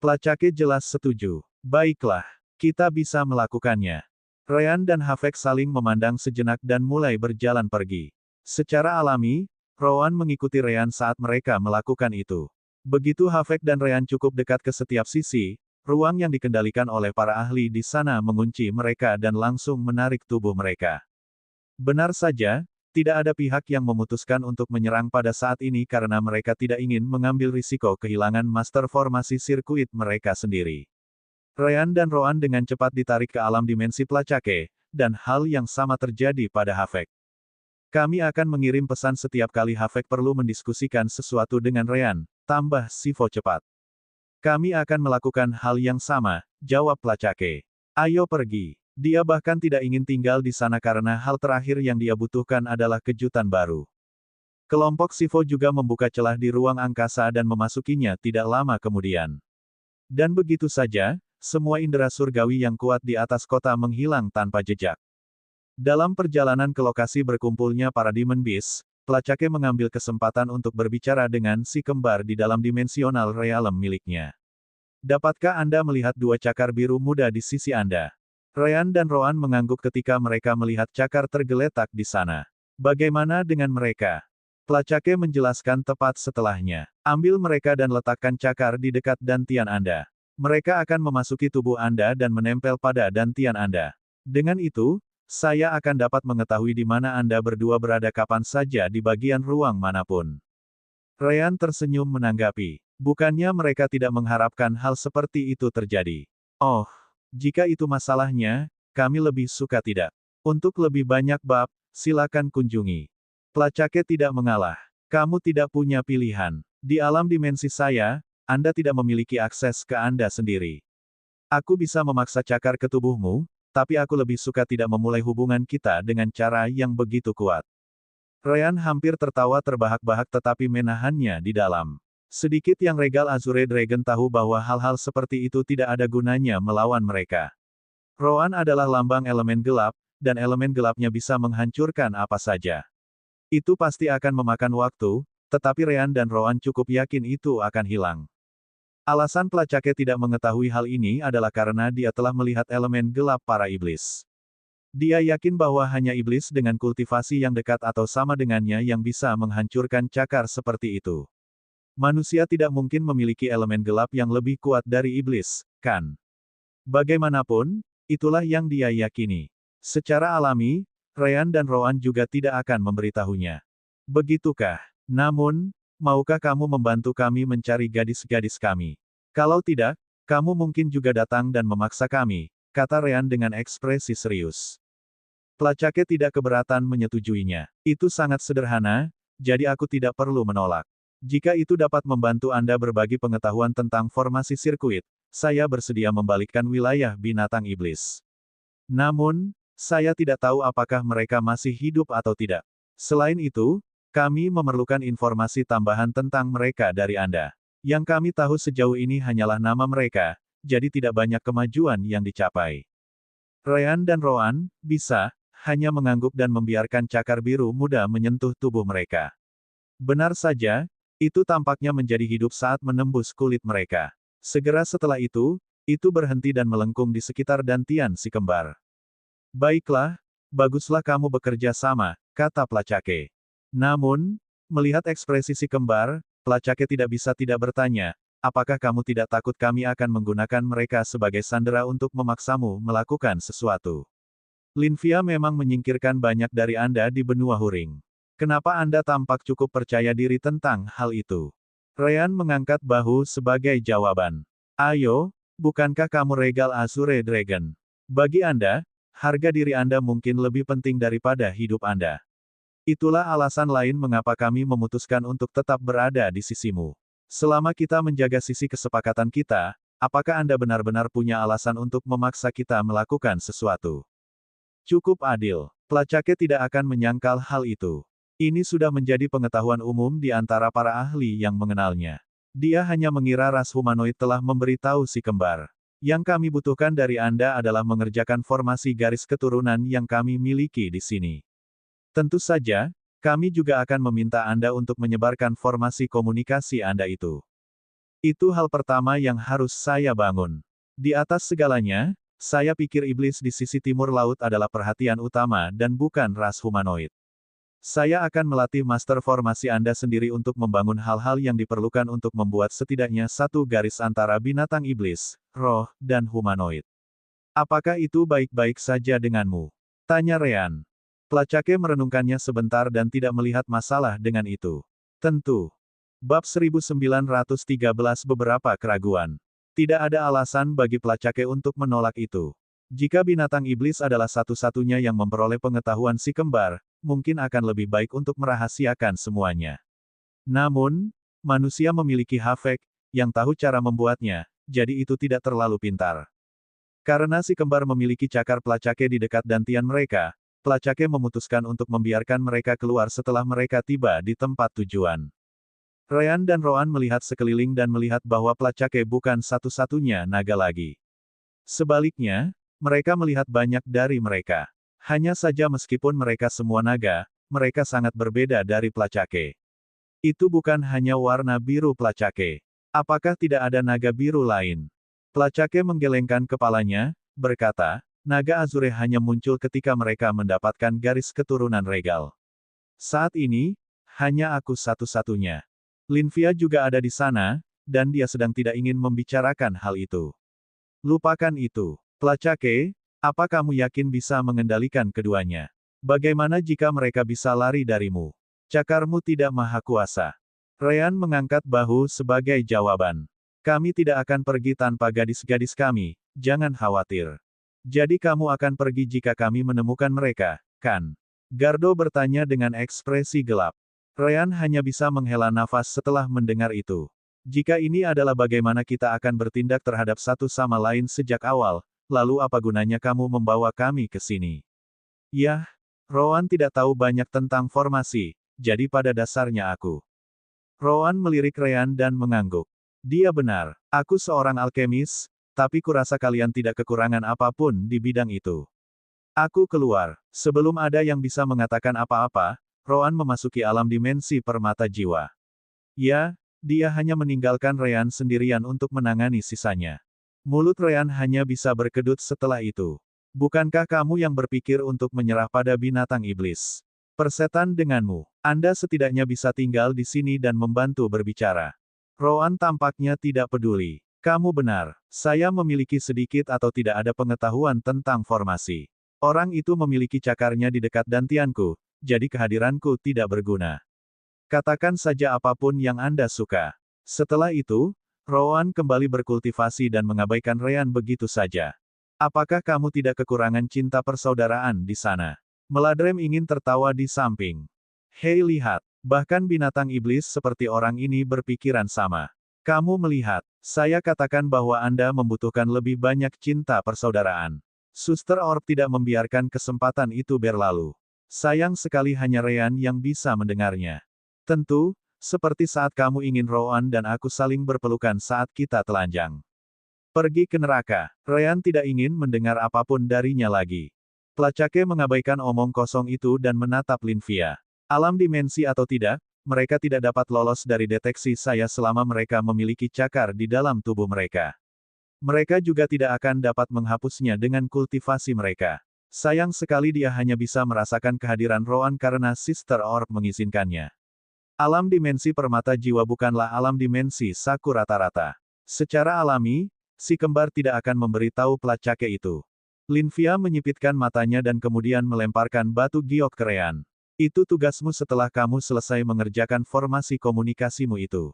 Placake jelas setuju. Baiklah, kita bisa melakukannya. Ryan dan Havek saling memandang sejenak dan mulai berjalan pergi. Secara alami, Roan mengikuti Ryan saat mereka melakukan itu. Begitu Havek dan Ryan cukup dekat ke setiap sisi, ruang yang dikendalikan oleh para ahli di sana mengunci mereka dan langsung menarik tubuh mereka. Benar saja, tidak ada pihak yang memutuskan untuk menyerang pada saat ini karena mereka tidak ingin mengambil risiko kehilangan master formasi sirkuit mereka sendiri. Ryan dan Roan dengan cepat ditarik ke alam dimensi Placake, dan hal yang sama terjadi pada Havek. Kami akan mengirim pesan setiap kali Havek perlu mendiskusikan sesuatu dengan Ryan, tambah Sivo cepat. Kami akan melakukan hal yang sama, jawab Placake. Ayo pergi. Dia bahkan tidak ingin tinggal di sana karena hal terakhir yang dia butuhkan adalah kejutan baru. Kelompok Sivo juga membuka celah di ruang angkasa dan memasukinya tidak lama kemudian. Dan begitu saja, semua indera surgawi yang kuat di atas kota menghilang tanpa jejak. Dalam perjalanan ke lokasi berkumpulnya para Demon Beast, Placake mengambil kesempatan untuk berbicara dengan si kembar di dalam dimensional realm miliknya. Dapatkah Anda melihat dua cakar biru muda di sisi Anda? Ryan dan Roan mengangguk ketika mereka melihat cakar tergeletak di sana. Bagaimana dengan mereka? Placake menjelaskan tepat setelahnya. Ambil mereka dan letakkan cakar di dekat dantian Anda. Mereka akan memasuki tubuh Anda dan menempel pada dantian Anda. Dengan itu, saya akan dapat mengetahui di mana Anda berdua berada kapan saja di bagian ruang manapun. Ryan tersenyum menanggapi. Bukannya mereka tidak mengharapkan hal seperti itu terjadi. Oh, jika itu masalahnya, kami lebih suka tidak. Untuk lebih banyak bab, silakan kunjungi. Placake tidak mengalah. Kamu tidak punya pilihan. Di alam dimensi saya, Anda tidak memiliki akses ke Anda sendiri. Aku bisa memaksa cakar ke tubuhmu, tapi aku lebih suka tidak memulai hubungan kita dengan cara yang begitu kuat. Ryan hampir tertawa terbahak-bahak tetapi menahannya di dalam. Sedikit yang Regal Azure Dragon tahu bahwa hal-hal seperti itu tidak ada gunanya melawan mereka. Roan adalah lambang elemen gelap, dan elemen gelapnya bisa menghancurkan apa saja. Itu pasti akan memakan waktu, tetapi Ryan dan Roan cukup yakin itu akan hilang. Alasan Placake tidak mengetahui hal ini adalah karena dia telah melihat elemen gelap para iblis. Dia yakin bahwa hanya iblis dengan kultivasi yang dekat atau sama dengannya yang bisa menghancurkan cakar seperti itu. Manusia tidak mungkin memiliki elemen gelap yang lebih kuat dari iblis, kan? Bagaimanapun, itulah yang dia yakini. Secara alami, Ryan dan Roan juga tidak akan memberitahunya. Begitukah? Namun, maukah kamu membantu kami mencari gadis-gadis kami? Kalau tidak, kamu mungkin juga datang dan memaksa kami, kata Ryan dengan ekspresi serius. Placake tidak keberatan menyetujuinya. Itu sangat sederhana, jadi aku tidak perlu menolak. Jika itu dapat membantu Anda berbagi pengetahuan tentang formasi sirkuit, saya bersedia membalikkan wilayah binatang iblis. Namun, saya tidak tahu apakah mereka masih hidup atau tidak. Selain itu, kami memerlukan informasi tambahan tentang mereka dari Anda. Yang kami tahu sejauh ini hanyalah nama mereka, jadi tidak banyak kemajuan yang dicapai. Ryan dan Roan, bisa, hanya mengangguk dan membiarkan cakar biru muda menyentuh tubuh mereka. Benar saja, itu tampaknya menjadi hidup saat menembus kulit mereka. Segera setelah itu berhenti dan melengkung di sekitar dantian si kembar. Baiklah, baguslah kamu bekerja sama, kata Placake. Namun, melihat ekspresi si kembar, Placake tidak bisa tidak bertanya, apakah kamu tidak takut kami akan menggunakan mereka sebagai sandera untuk memaksamu melakukan sesuatu? Linvia memang menyingkirkan banyak dari Anda di benua Huring. Kenapa Anda tampak cukup percaya diri tentang hal itu? Ryan mengangkat bahu sebagai jawaban. Ayo, bukankah kamu Regal Azure Dragon? Bagi Anda, harga diri Anda mungkin lebih penting daripada hidup Anda. Itulah alasan lain mengapa kami memutuskan untuk tetap berada di sisimu. Selama kita menjaga sisi kesepakatan kita, apakah Anda benar-benar punya alasan untuk memaksa kita melakukan sesuatu? Cukup adil. Placake tidak akan menyangkal hal itu. Ini sudah menjadi pengetahuan umum di antara para ahli yang mengenalnya. Dia hanya mengira ras humanoid telah memberitahu si kembar. Yang kami butuhkan dari Anda adalah mengerjakan formasi garis keturunan yang kami miliki di sini. Tentu saja, kami juga akan meminta Anda untuk menyebarkan formasi komunikasi Anda itu. Itu hal pertama yang harus saya bangun. Di atas segalanya, saya pikir iblis di sisi timur laut adalah perhatian utama dan bukan ras humanoid. Saya akan melatih master formasi Anda sendiri untuk membangun hal-hal yang diperlukan untuk membuat setidaknya satu garis antara binatang iblis, roh, dan humanoid. Apakah itu baik-baik saja denganmu? Tanya Ryan. Placake merenungkannya sebentar dan tidak melihat masalah dengan itu. Tentu. Bab 1913 beberapa keraguan. Tidak ada alasan bagi Placake untuk menolak itu. Jika binatang iblis adalah satu-satunya yang memperoleh pengetahuan si kembar, mungkin akan lebih baik untuk merahasiakan semuanya. Namun, manusia memiliki hafek, yang tahu cara membuatnya, jadi itu tidak terlalu pintar. Karena si kembar memiliki cakar Placake di dekat dantian mereka, Placake memutuskan untuk membiarkan mereka keluar setelah mereka tiba di tempat tujuan. Ryan dan Roan melihat sekeliling dan melihat bahwa Placake bukan satu-satunya naga lagi. Sebaliknya, mereka melihat banyak dari mereka. Hanya saja meskipun mereka semua naga, mereka sangat berbeda dari pelacake. Itu bukan hanya warna biru pelacake. Apakah tidak ada naga biru lain? Pelacake menggelengkan kepalanya, berkata, naga azure hanya muncul ketika mereka mendapatkan garis keturunan regal. Saat ini, hanya aku satu-satunya. Linvia juga ada di sana, dan dia sedang tidak ingin membicarakan hal itu. Lupakan itu. Pelacake, apa kamu yakin bisa mengendalikan keduanya? Bagaimana jika mereka bisa lari darimu? Cakarmu tidak maha kuasa. Ryan mengangkat bahu sebagai jawaban. Kami tidak akan pergi tanpa gadis-gadis kami, jangan khawatir. Jadi kamu akan pergi jika kami menemukan mereka, kan? Gardo bertanya dengan ekspresi gelap. Ryan hanya bisa menghela nafas setelah mendengar itu. Jika ini adalah bagaimana kita akan bertindak terhadap satu sama lain sejak awal, lalu apa gunanya kamu membawa kami ke sini? Yah, Rowan tidak tahu banyak tentang formasi, jadi pada dasarnya aku. Rowan melirik Ryan dan mengangguk. Dia benar, aku seorang alkemis, tapi kurasa kalian tidak kekurangan apapun di bidang itu. Aku keluar. Sebelum ada yang bisa mengatakan apa-apa, Rowan memasuki alam dimensi permata jiwa. Ya, dia hanya meninggalkan Ryan sendirian untuk menangani sisanya. Mulut Ryan hanya bisa berkedut setelah itu. Bukankah kamu yang berpikir untuk menyerah pada binatang iblis? Persetan denganmu. Anda setidaknya bisa tinggal di sini dan membantu berbicara. Rowan tampaknya tidak peduli. Kamu benar. Saya memiliki sedikit atau tidak ada pengetahuan tentang formasi. Orang itu memiliki cakarnya di dekat dantianku, jadi kehadiranku tidak berguna. Katakan saja apapun yang Anda suka. Setelah itu, Rowan kembali berkultivasi dan mengabaikan Ryan begitu saja. Apakah kamu tidak kekurangan cinta persaudaraan di sana? Meladrem ingin tertawa di samping. Hei lihat, bahkan binatang iblis seperti orang ini berpikiran sama. Kamu melihat, saya katakan bahwa Anda membutuhkan lebih banyak cinta persaudaraan. Suster Orb tidak membiarkan kesempatan itu berlalu. Sayang sekali hanya Ryan yang bisa mendengarnya. Tentu, seperti saat kamu ingin Rowan dan aku saling berpelukan saat kita telanjang. Pergi ke neraka. Ryan tidak ingin mendengar apapun darinya lagi. Pelacake mengabaikan omong kosong itu dan menatap Linvia. Alam dimensi atau tidak, mereka tidak dapat lolos dari deteksi saya selama mereka memiliki cakar di dalam tubuh mereka. Mereka juga tidak akan dapat menghapusnya dengan kultivasi mereka. Sayang sekali dia hanya bisa merasakan kehadiran Rowan karena Sister Orb mengizinkannya. Alam dimensi permata jiwa bukanlah alam dimensi saku rata-rata. Secara alami, si kembar tidak akan memberitahu pelacake itu. Linvia menyipitkan matanya dan kemudian melemparkan batu giok ke Ryan. Itu tugasmu setelah kamu selesai mengerjakan formasi komunikasimu itu.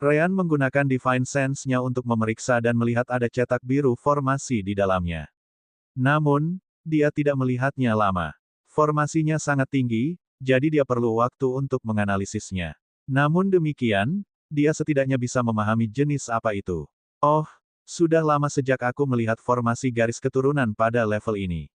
Ryan menggunakan Divine Sense-nya untuk memeriksa dan melihat ada cetak biru formasi di dalamnya. Namun, dia tidak melihatnya lama. Formasinya sangat tinggi, jadi dia perlu waktu untuk menganalisisnya. Namun demikian, dia setidaknya bisa memahami jenis apa itu. Oh, sudah lama sejak aku melihat formasi garis keturunan pada level ini.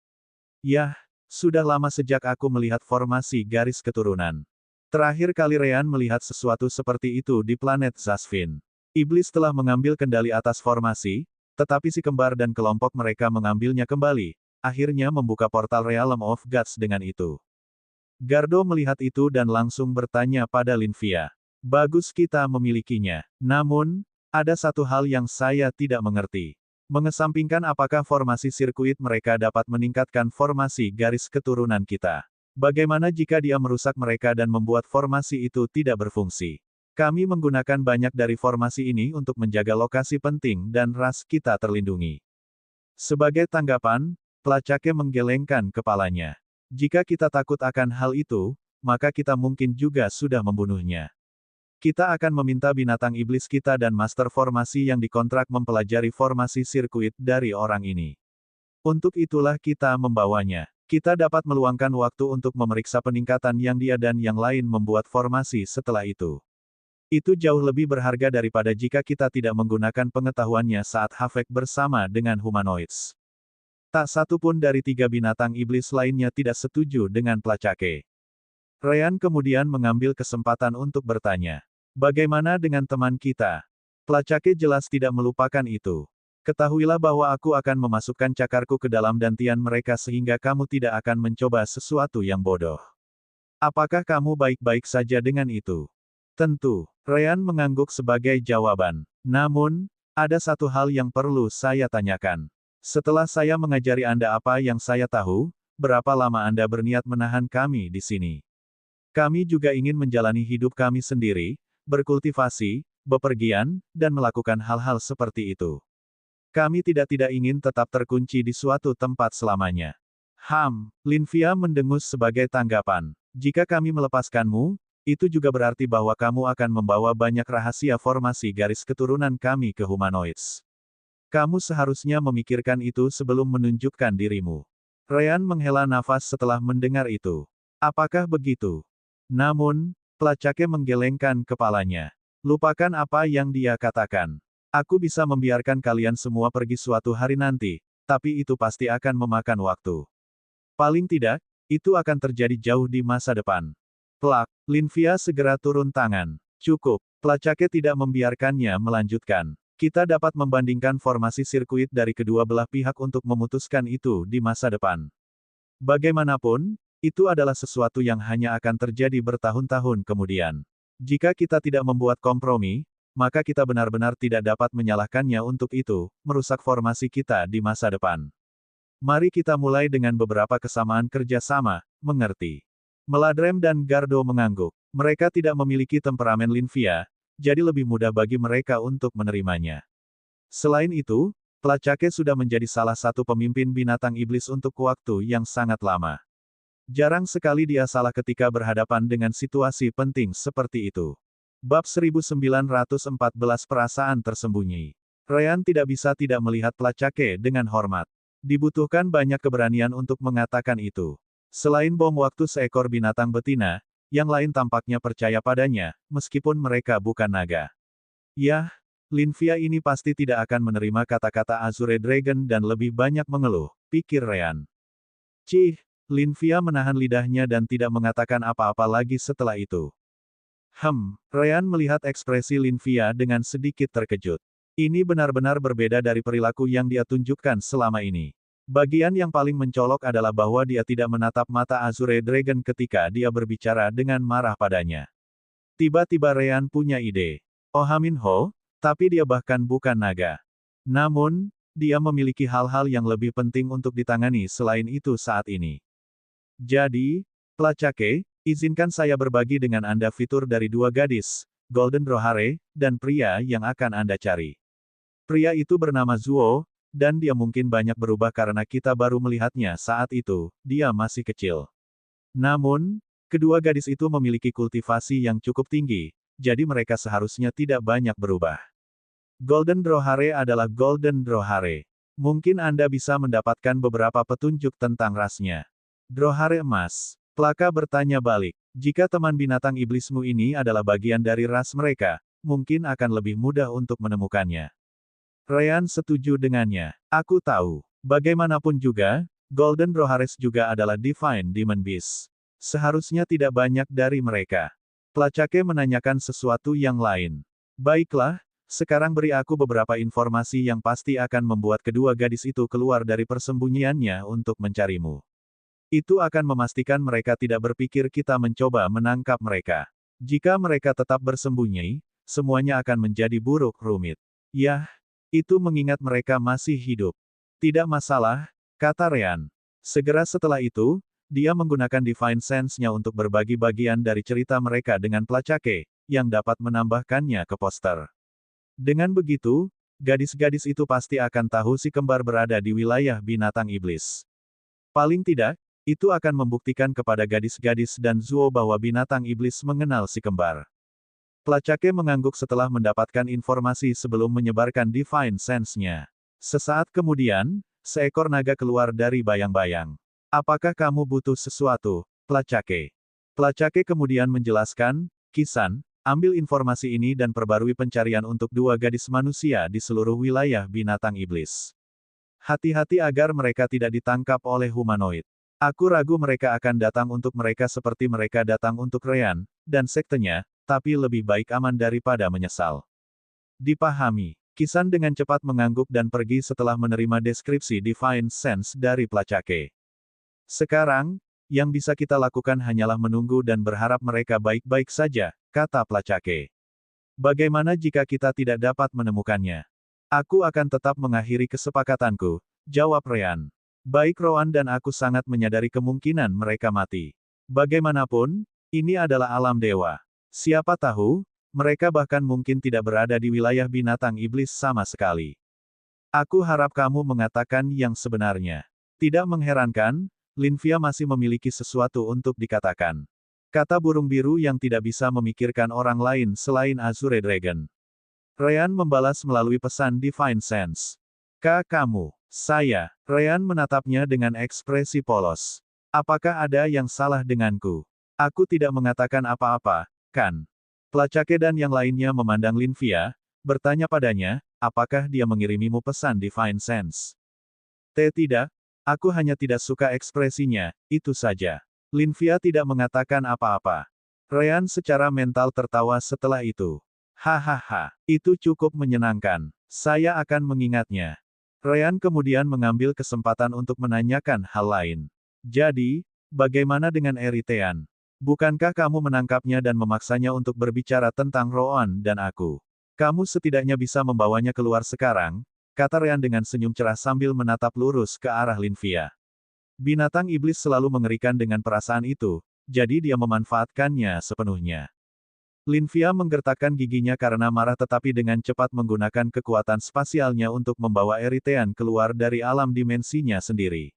Yah, sudah lama sejak aku melihat formasi garis keturunan. Terakhir kali Ryan melihat sesuatu seperti itu di planet Zasvin. Iblis telah mengambil kendali atas formasi, tetapi si kembar dan kelompok mereka mengambilnya kembali, akhirnya membuka portal Realm of Gods dengan itu. Gardo melihat itu dan langsung bertanya pada Linvia. Bagus kita memilikinya. Namun, ada satu hal yang saya tidak mengerti. Mengesampingkan apakah formasi sirkuit mereka dapat meningkatkan formasi garis keturunan kita. Bagaimana jika dia merusak mereka dan membuat formasi itu tidak berfungsi? Kami menggunakan banyak dari formasi ini untuk menjaga lokasi penting dan ras kita terlindungi. Sebagai tanggapan, pelacake menggelengkan kepalanya. Jika kita takut akan hal itu, maka kita mungkin juga sudah membunuhnya. Kita akan meminta binatang iblis kita dan master formasi yang dikontrak mempelajari formasi sirkuit dari orang ini. Untuk itulah kita membawanya. Kita dapat meluangkan waktu untuk memeriksa peningkatan yang dia dan yang lain membuat formasi setelah itu. Itu jauh lebih berharga daripada jika kita tidak menggunakan pengetahuannya saat Havek bersama dengan humanoids. Tak satu pun dari 3 binatang iblis lainnya tidak setuju dengan pelacake. Ryan kemudian mengambil kesempatan untuk bertanya. Bagaimana dengan teman kita? Pelacake jelas tidak melupakan itu. Ketahuilah bahwa aku akan memasukkan cakarku ke dalam dantian mereka sehingga kamu tidak akan mencoba sesuatu yang bodoh. Apakah kamu baik-baik saja dengan itu? Tentu, Ryan mengangguk sebagai jawaban. Namun, ada satu hal yang perlu saya tanyakan. Setelah saya mengajari Anda apa yang saya tahu, berapa lama Anda berniat menahan kami di sini? Kami juga ingin menjalani hidup kami sendiri, berkultivasi, bepergian, dan melakukan hal-hal seperti itu. Kami tidak ingin tetap terkunci di suatu tempat selamanya. Linvia mendengus sebagai tanggapan. Jika kami melepaskanmu, itu juga berarti bahwa kamu akan membawa banyak rahasia formasi garis keturunan kami ke humanoids. Kamu seharusnya memikirkan itu sebelum menunjukkan dirimu. Ryan menghela nafas setelah mendengar itu. Apakah begitu? Namun, pelacaknya menggelengkan kepalanya. Lupakan apa yang dia katakan. Aku bisa membiarkan kalian semua pergi suatu hari nanti, tapi itu pasti akan memakan waktu. Paling tidak, itu akan terjadi jauh di masa depan. Plak, Linvia segera turun tangan. Cukup, pelacaknya tidak membiarkannya melanjutkan. Kita dapat membandingkan formasi sirkuit dari kedua belah pihak untuk memutuskan itu di masa depan. Bagaimanapun, itu adalah sesuatu yang hanya akan terjadi bertahun-tahun kemudian. Jika kita tidak membuat kompromi, maka kita benar-benar tidak dapat menyalahkannya untuk itu, merusak formasi kita di masa depan. Mari kita mulai dengan beberapa kesamaan kerjasama, mengerti? Meladrem dan Gardo mengangguk. Mereka tidak memiliki temperamen Linvia, jadi lebih mudah bagi mereka untuk menerimanya. Selain itu, pelacaknya sudah menjadi salah satu pemimpin binatang iblis untuk waktu yang sangat lama. Jarang sekali dia salah ketika berhadapan dengan situasi penting seperti itu. Bab 1914 Perasaan Tersembunyi. Ryan tidak bisa tidak melihat pelacaknya dengan hormat. Dibutuhkan banyak keberanian untuk mengatakan itu. Selain bom waktu seekor binatang betina, yang lain tampaknya percaya padanya, meskipun mereka bukan naga. Yah, Linvia ini pasti tidak akan menerima kata-kata Azure Dragon dan lebih banyak mengeluh, pikir Ryan. Linvia menahan lidahnya dan tidak mengatakan apa-apa lagi setelah itu. Ryan melihat ekspresi Linvia dengan sedikit terkejut. Ini benar-benar berbeda dari perilaku yang dia tunjukkan selama ini. Bagian yang paling mencolok adalah bahwa dia tidak menatap mata Azure Dragon ketika dia berbicara dengan marah padanya. Tiba-tiba Ryan punya ide. Minho, tapi dia bahkan bukan naga. Namun, dia memiliki hal-hal yang lebih penting untuk ditangani selain itu saat ini. Jadi, pelacake, izinkan saya berbagi dengan Anda fitur dari dua gadis, Golden Rohare, dan pria yang akan Anda cari. Pria itu bernama Zuo, dan dia mungkin banyak berubah karena kita baru melihatnya saat itu, dia masih kecil. Namun, kedua gadis itu memiliki kultivasi yang cukup tinggi, jadi mereka seharusnya tidak banyak berubah. Golden Rohare adalah Golden Rohare. Mungkin Anda bisa mendapatkan beberapa petunjuk tentang rasnya. Rohare emas. Plaka bertanya balik. Jika teman binatang iblismu ini adalah bagian dari ras mereka, mungkin akan lebih mudah untuk menemukannya. Ryan setuju dengannya. Aku tahu. Bagaimanapun juga, Golden Rohares juga adalah Divine Demon Beast. Seharusnya tidak banyak dari mereka. Pelacake menanyakan sesuatu yang lain. Baiklah, sekarang beri aku beberapa informasi yang pasti akan membuat kedua gadis itu keluar dari persembunyiannya untuk mencarimu. Itu akan memastikan mereka tidak berpikir kita mencoba menangkap mereka. Jika mereka tetap bersembunyi, semuanya akan menjadi buruk rumit. Yah, itu mengingat mereka masih hidup. Tidak masalah, kata Ryan. Segera setelah itu, dia menggunakan Divine Sense-nya untuk berbagi bagian dari cerita mereka dengan pelacake, yang dapat menambahkannya ke poster. Dengan begitu, gadis-gadis itu pasti akan tahu si kembar berada di wilayah binatang iblis. Paling tidak, itu akan membuktikan kepada gadis-gadis dan Zuo bahwa binatang iblis mengenal si kembar. Pelacake mengangguk setelah mendapatkan informasi sebelum menyebarkan Divine Sense-nya. Sesaat kemudian, seekor naga keluar dari bayang-bayang. Apakah kamu butuh sesuatu, pelacake? Pelacake kemudian menjelaskan, Kisan, ambil informasi ini dan perbarui pencarian untuk dua gadis manusia di seluruh wilayah binatang iblis. Hati-hati agar mereka tidak ditangkap oleh humanoid. Aku ragu mereka akan datang untuk mereka seperti mereka datang untuk Ryan, dan sektenya, tapi lebih baik aman daripada menyesal. Dipahami. Kisan dengan cepat mengangguk dan pergi setelah menerima deskripsi Divine Sense dari pelacake. Sekarang, yang bisa kita lakukan hanyalah menunggu dan berharap mereka baik-baik saja, kata Placake. Bagaimana jika kita tidak dapat menemukannya? Aku akan tetap mengakhiri kesepakatanku, jawab Ryan. Baik Rowan dan aku sangat menyadari kemungkinan mereka mati. Bagaimanapun, ini adalah alam dewa. Siapa tahu, mereka bahkan mungkin tidak berada di wilayah binatang iblis sama sekali. Aku harap kamu mengatakan yang sebenarnya. Tidak mengherankan, Linvia masih memiliki sesuatu untuk dikatakan. Kata burung biru yang tidak bisa memikirkan orang lain selain Azure Dragon. Ryan membalas melalui pesan Divine Sense. Kamu. Saya. Ryan menatapnya dengan ekspresi polos. Apakah ada yang salah denganku? Aku tidak mengatakan apa-apa, kan? Placake dan yang lainnya memandang Linvia, bertanya padanya, apakah dia mengirimimu pesan Divine Sense? Tidak. Aku hanya tidak suka ekspresinya, itu saja. Linvia tidak mengatakan apa-apa. Ryan secara mental tertawa setelah itu. Hahaha, itu cukup menyenangkan. Saya akan mengingatnya. Ryan kemudian mengambil kesempatan untuk menanyakan hal lain. Jadi, bagaimana dengan Erythean? Bukankah kamu menangkapnya dan memaksanya untuk berbicara tentang Rowan dan aku? Kamu setidaknya bisa membawanya keluar sekarang, kata Ryan dengan senyum cerah sambil menatap lurus ke arah Linvia. Binatang iblis selalu mengerikan dengan perasaan itu, jadi dia memanfaatkannya sepenuhnya. Linvia menggertakkan giginya karena marah tetapi dengan cepat menggunakan kekuatan spasialnya untuk membawa Erythean keluar dari alam dimensinya sendiri.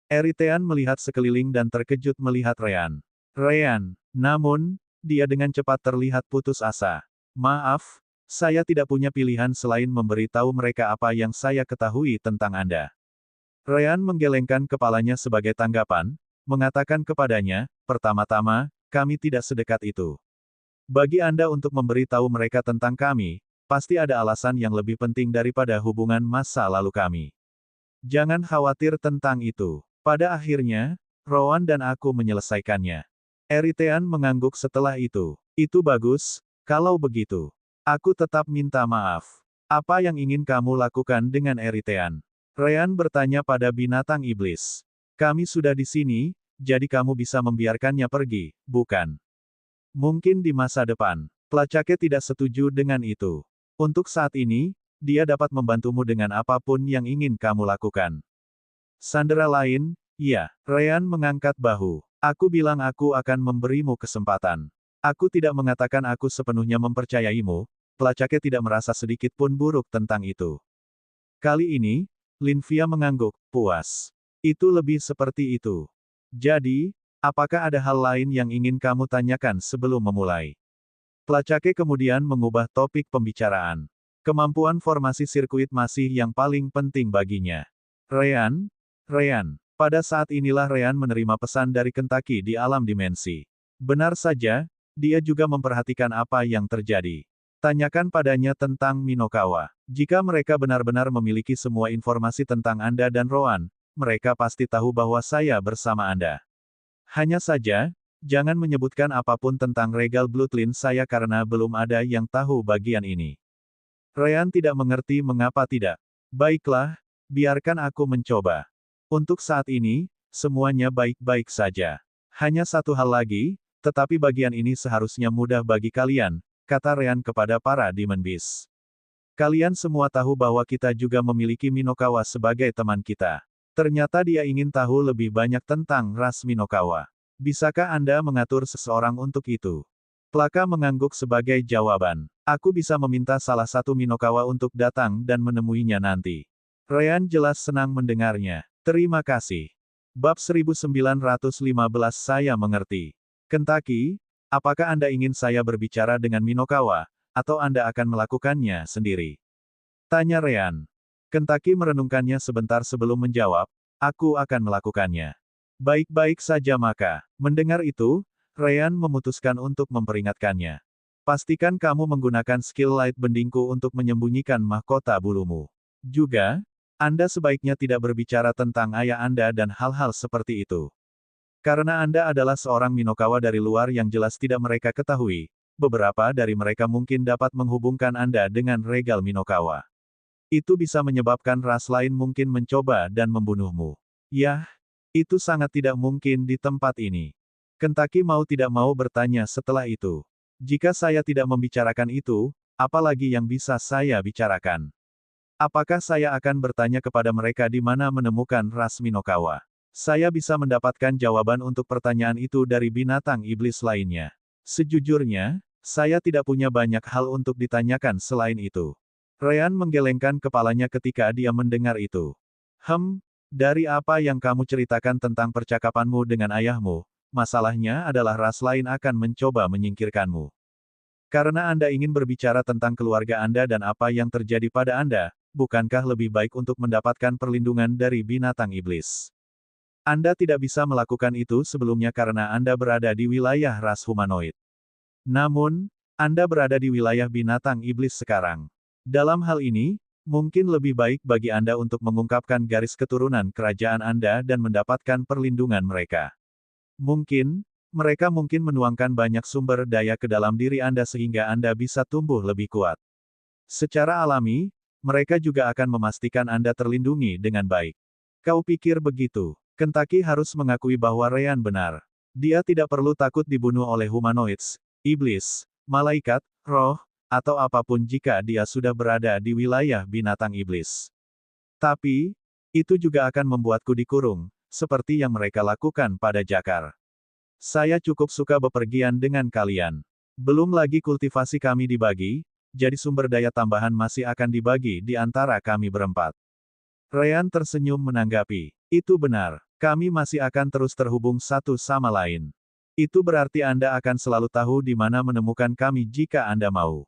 Erythean melihat sekeliling dan terkejut melihat Ryan. Namun, dia dengan cepat terlihat putus asa. Maaf, saya tidak punya pilihan selain memberitahu mereka apa yang saya ketahui tentang Anda. Ryan menggelengkan kepalanya sebagai tanggapan, mengatakan kepadanya, pertama-tama, kami tidak sedekat itu. Bagi Anda untuk memberitahu mereka tentang kami, pasti ada alasan yang lebih penting daripada hubungan masa lalu kami. Jangan khawatir tentang itu. Pada akhirnya, Rowan dan aku menyelesaikannya. Erythean mengangguk setelah itu. Itu bagus, kalau begitu. Aku tetap minta maaf. Apa yang ingin kamu lakukan dengan Erythean? Ryan bertanya pada binatang iblis. Kami sudah di sini, jadi kamu bisa membiarkannya pergi, bukan? Mungkin di masa depan. Placake tidak setuju dengan itu. Untuk saat ini, dia dapat membantumu dengan apapun yang ingin kamu lakukan. Sandera lain, ya. Ryan mengangkat bahu. Aku bilang aku akan memberimu kesempatan. Aku tidak mengatakan aku sepenuhnya mempercayaimu. Placake tidak merasa sedikit pun buruk tentang itu. Kali ini, Linvia mengangguk, puas. Itu lebih seperti itu. Jadi, apakah ada hal lain yang ingin kamu tanyakan sebelum memulai? Placake kemudian mengubah topik pembicaraan. Kemampuan formasi sirkuit masih yang paling penting baginya. Ryan, pada saat inilah Ryan menerima pesan dari Kentucky di alam dimensi. Benar saja, dia juga memperhatikan apa yang terjadi. Tanyakan padanya tentang Minokawa. Jika mereka benar-benar memiliki semua informasi tentang Anda dan Rowan, mereka pasti tahu bahwa saya bersama Anda. Hanya saja, jangan menyebutkan apapun tentang Regal Bloodline saya karena belum ada yang tahu bagian ini. Ryan tidak mengerti mengapa tidak. Baiklah, biarkan aku mencoba. Untuk saat ini, semuanya baik-baik saja. Hanya satu hal lagi, tetapi bagian ini seharusnya mudah bagi kalian, kata Ryan kepada para Demon Beast. Kalian semua tahu bahwa kita juga memiliki Minokawa sebagai teman kita. Ternyata dia ingin tahu lebih banyak tentang ras Minokawa. Bisakah Anda mengatur seseorang untuk itu? Plaka mengangguk sebagai jawaban. Aku bisa meminta salah satu Minokawa untuk datang dan menemuinya nanti. Ryan jelas senang mendengarnya. Terima kasih. Bab 1915 saya mengerti. Kentucky, apakah Anda ingin saya berbicara dengan Minokawa, atau Anda akan melakukannya sendiri? Tanya Ryan. Kentucky merenungkannya sebentar sebelum menjawab, aku akan melakukannya. Baik-baik saja maka. Mendengar itu, Ryan memutuskan untuk memperingatkannya. Pastikan kamu menggunakan skill light bendingku untuk menyembunyikan mahkota bulumu. Juga, Anda sebaiknya tidak berbicara tentang ayah Anda dan hal-hal seperti itu. Karena Anda adalah seorang Minokawa dari luar yang jelas tidak mereka ketahui, beberapa dari mereka mungkin dapat menghubungkan Anda dengan Regal Minokawa. Itu bisa menyebabkan ras lain mungkin mencoba dan membunuhmu. Yah, Itu sangat tidak mungkin di tempat ini. Kentucky mau tidak mau bertanya setelah itu. Jika saya tidak membicarakan itu, apalagi yang bisa saya bicarakan? Apakah saya akan bertanya kepada mereka di mana menemukan ras Minokawa? Saya bisa mendapatkan jawaban untuk pertanyaan itu dari binatang iblis lainnya. Sejujurnya, saya tidak punya banyak hal untuk ditanyakan selain itu. Ryan menggelengkan kepalanya ketika dia mendengar itu. Dari apa yang kamu ceritakan tentang percakapanmu dengan ayahmu, masalahnya adalah ras lain akan mencoba menyingkirkanmu. Karena Anda ingin berbicara tentang keluarga Anda dan apa yang terjadi pada Anda, bukankah lebih baik untuk mendapatkan perlindungan dari binatang iblis? Anda tidak bisa melakukan itu sebelumnya karena Anda berada di wilayah ras humanoid. Namun, Anda berada di wilayah binatang iblis sekarang. Dalam hal ini, mungkin lebih baik bagi Anda untuk mengungkapkan garis keturunan kerajaan Anda dan mendapatkan perlindungan mereka. Mereka mungkin menuangkan banyak sumber daya ke dalam diri Anda sehingga Anda bisa tumbuh lebih kuat. Secara alami, mereka juga akan memastikan Anda terlindungi dengan baik. Kau pikir begitu? Kentucky harus mengakui bahwa Ryan benar. Dia tidak perlu takut dibunuh oleh humanoids, iblis, malaikat, roh, atau apapun jika dia sudah berada di wilayah binatang iblis. Tapi, itu juga akan membuatku dikurung, seperti yang mereka lakukan pada Jakar. Saya cukup suka bepergian dengan kalian. Belum lagi kultivasi kami dibagi, jadi sumber daya tambahan masih akan dibagi di antara kami berempat. Ryan tersenyum menanggapi. Itu benar, kami masih akan terus terhubung satu sama lain. Itu berarti Anda akan selalu tahu di mana menemukan kami jika Anda mau.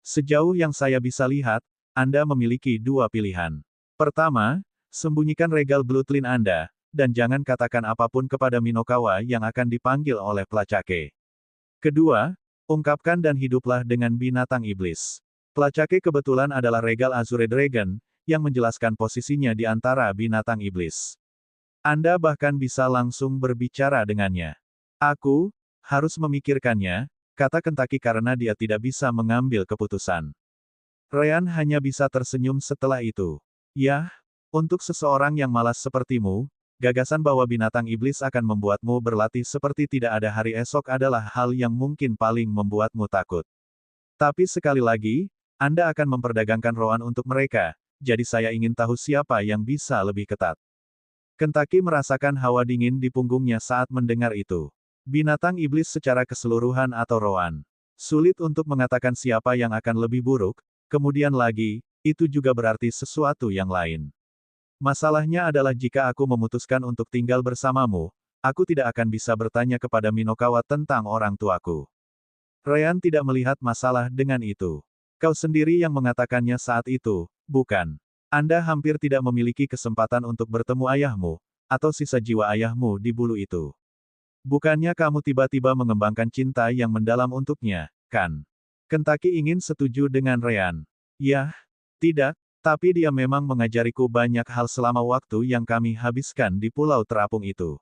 Sejauh yang saya bisa lihat, Anda memiliki dua pilihan. Pertama, sembunyikan regal bloodline Anda, dan jangan katakan apapun kepada Minokawa yang akan dipanggil oleh pelacake. Kedua, ungkapkan dan hiduplah dengan binatang iblis. Pelacake kebetulan adalah regal Azure Dragon, yang menjelaskan posisinya di antara binatang iblis. Anda bahkan bisa langsung berbicara dengannya. Aku harus memikirkannya, kata Kentucky karena dia tidak bisa mengambil keputusan. Ryan hanya bisa tersenyum setelah itu. Yah, untuk seseorang yang malas sepertimu, gagasan bahwa binatang iblis akan membuatmu berlatih seperti tidak ada hari esok adalah hal yang mungkin paling membuatmu takut. Tapi sekali lagi, Anda akan memperdagangkan Rohan untuk mereka, jadi saya ingin tahu siapa yang bisa lebih ketat. Kentucky merasakan hawa dingin di punggungnya saat mendengar itu. Binatang iblis secara keseluruhan atau Rohan. Sulit untuk mengatakan siapa yang akan lebih buruk, kemudian lagi, itu juga berarti sesuatu yang lain. Masalahnya adalah jika aku memutuskan untuk tinggal bersamamu, aku tidak akan bisa bertanya kepada Minokawa tentang orang tuaku. Ryan tidak melihat masalah dengan itu. Kau sendiri yang mengatakannya saat itu, bukan? Anda hampir tidak memiliki kesempatan untuk bertemu ayahmu, atau sisa jiwa ayahmu di bulu itu. Bukannya kamu tiba-tiba mengembangkan cinta yang mendalam untuknya, kan? Kentucky ingin setuju dengan Ryan. Yah, tidak, tapi dia memang mengajariku banyak hal selama waktu yang kami habiskan di pulau terapung itu.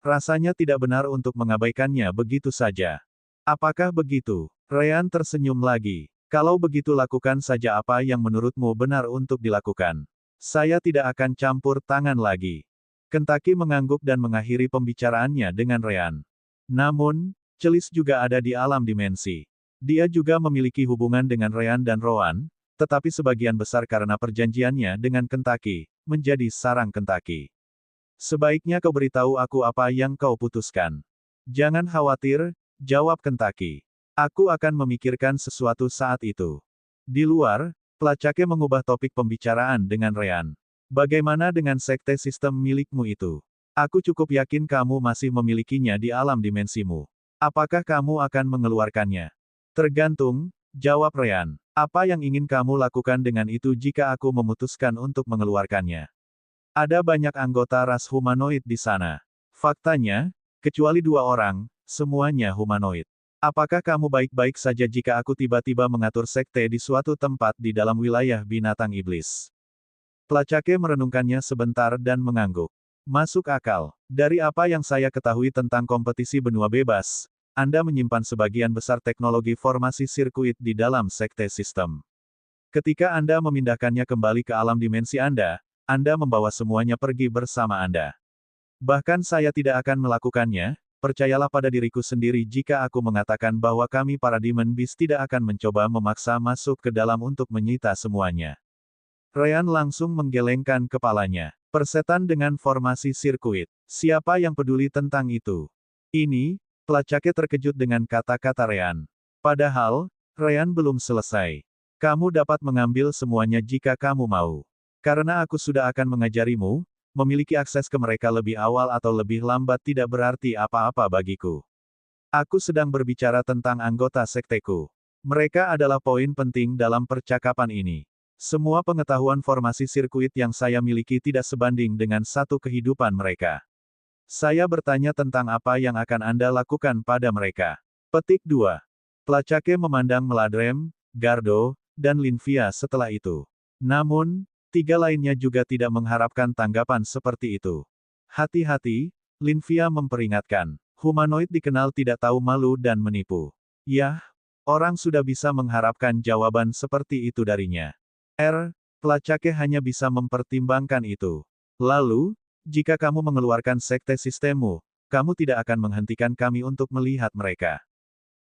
Rasanya tidak benar untuk mengabaikannya begitu saja. Apakah begitu? Ryan tersenyum lagi. Kalau begitu lakukan saja apa yang menurutmu benar untuk dilakukan. Saya tidak akan campur tangan lagi. Kentucky mengangguk dan mengakhiri pembicaraannya dengan Ryan. Namun, Celis juga ada di alam dimensi. Dia juga memiliki hubungan dengan Ryan dan Rowan, tetapi sebagian besar karena perjanjiannya dengan Kentucky, menjadi sarang Kentucky. Sebaiknya kau beritahu aku apa yang kau putuskan. Jangan khawatir, jawab Kentucky. Aku akan memikirkan sesuatu saat itu. Di luar, pelacake mengubah topik pembicaraan dengan Ryan. Bagaimana dengan sekte sistem milikmu itu? Aku cukup yakin kamu masih memilikinya di alam dimensimu. Apakah kamu akan mengeluarkannya? Tergantung, jawab Ryan. Apa yang ingin kamu lakukan dengan itu jika aku memutuskan untuk mengeluarkannya? Ada banyak anggota ras humanoid di sana. Faktanya, kecuali 2 orang, semuanya humanoid. Apakah kamu baik-baik saja jika aku tiba-tiba mengatur sekte di suatu tempat di dalam wilayah binatang iblis? Pelacake merenungkannya sebentar dan mengangguk. Masuk akal. Dari apa yang saya ketahui tentang kompetisi benua bebas, Anda menyimpan sebagian besar teknologi formasi sirkuit di dalam sekte sistem. Ketika Anda memindahkannya kembali ke alam dimensi Anda membawa semuanya pergi bersama Anda. Bahkan saya tidak akan melakukannya, percayalah pada diriku sendiri jika aku mengatakan bahwa kami para Demon Beast tidak akan mencoba memaksa masuk ke dalam untuk menyita semuanya. Ryan langsung menggelengkan kepalanya. Persetan dengan formasi sirkuit. Siapa yang peduli tentang itu? Ini, pelacaknya terkejut dengan kata-kata Ryan. Padahal, Ryan belum selesai. Kamu dapat mengambil semuanya jika kamu mau. Karena aku sudah akan mengajarimu, memiliki akses ke mereka lebih awal atau lebih lambat tidak berarti apa-apa bagiku. Aku sedang berbicara tentang anggota sekteku. Mereka adalah poin penting dalam percakapan ini. Semua pengetahuan formasi sirkuit yang saya miliki tidak sebanding dengan satu kehidupan mereka. Saya bertanya tentang apa yang akan Anda lakukan pada mereka. Petik 2. Pelacake memandang Meladrem, Gardo, dan Linvia setelah itu. Namun, tiga lainnya juga tidak mengharapkan tanggapan seperti itu. Hati-hati, Linvia memperingatkan. Humanoid dikenal tidak tahu malu dan menipu. Yah, orang sudah bisa mengharapkan jawaban seperti itu darinya. Pelacake hanya bisa mempertimbangkan itu. Lalu, jika kamu mengeluarkan sekte sistemmu, kamu tidak akan menghentikan kami untuk melihat mereka.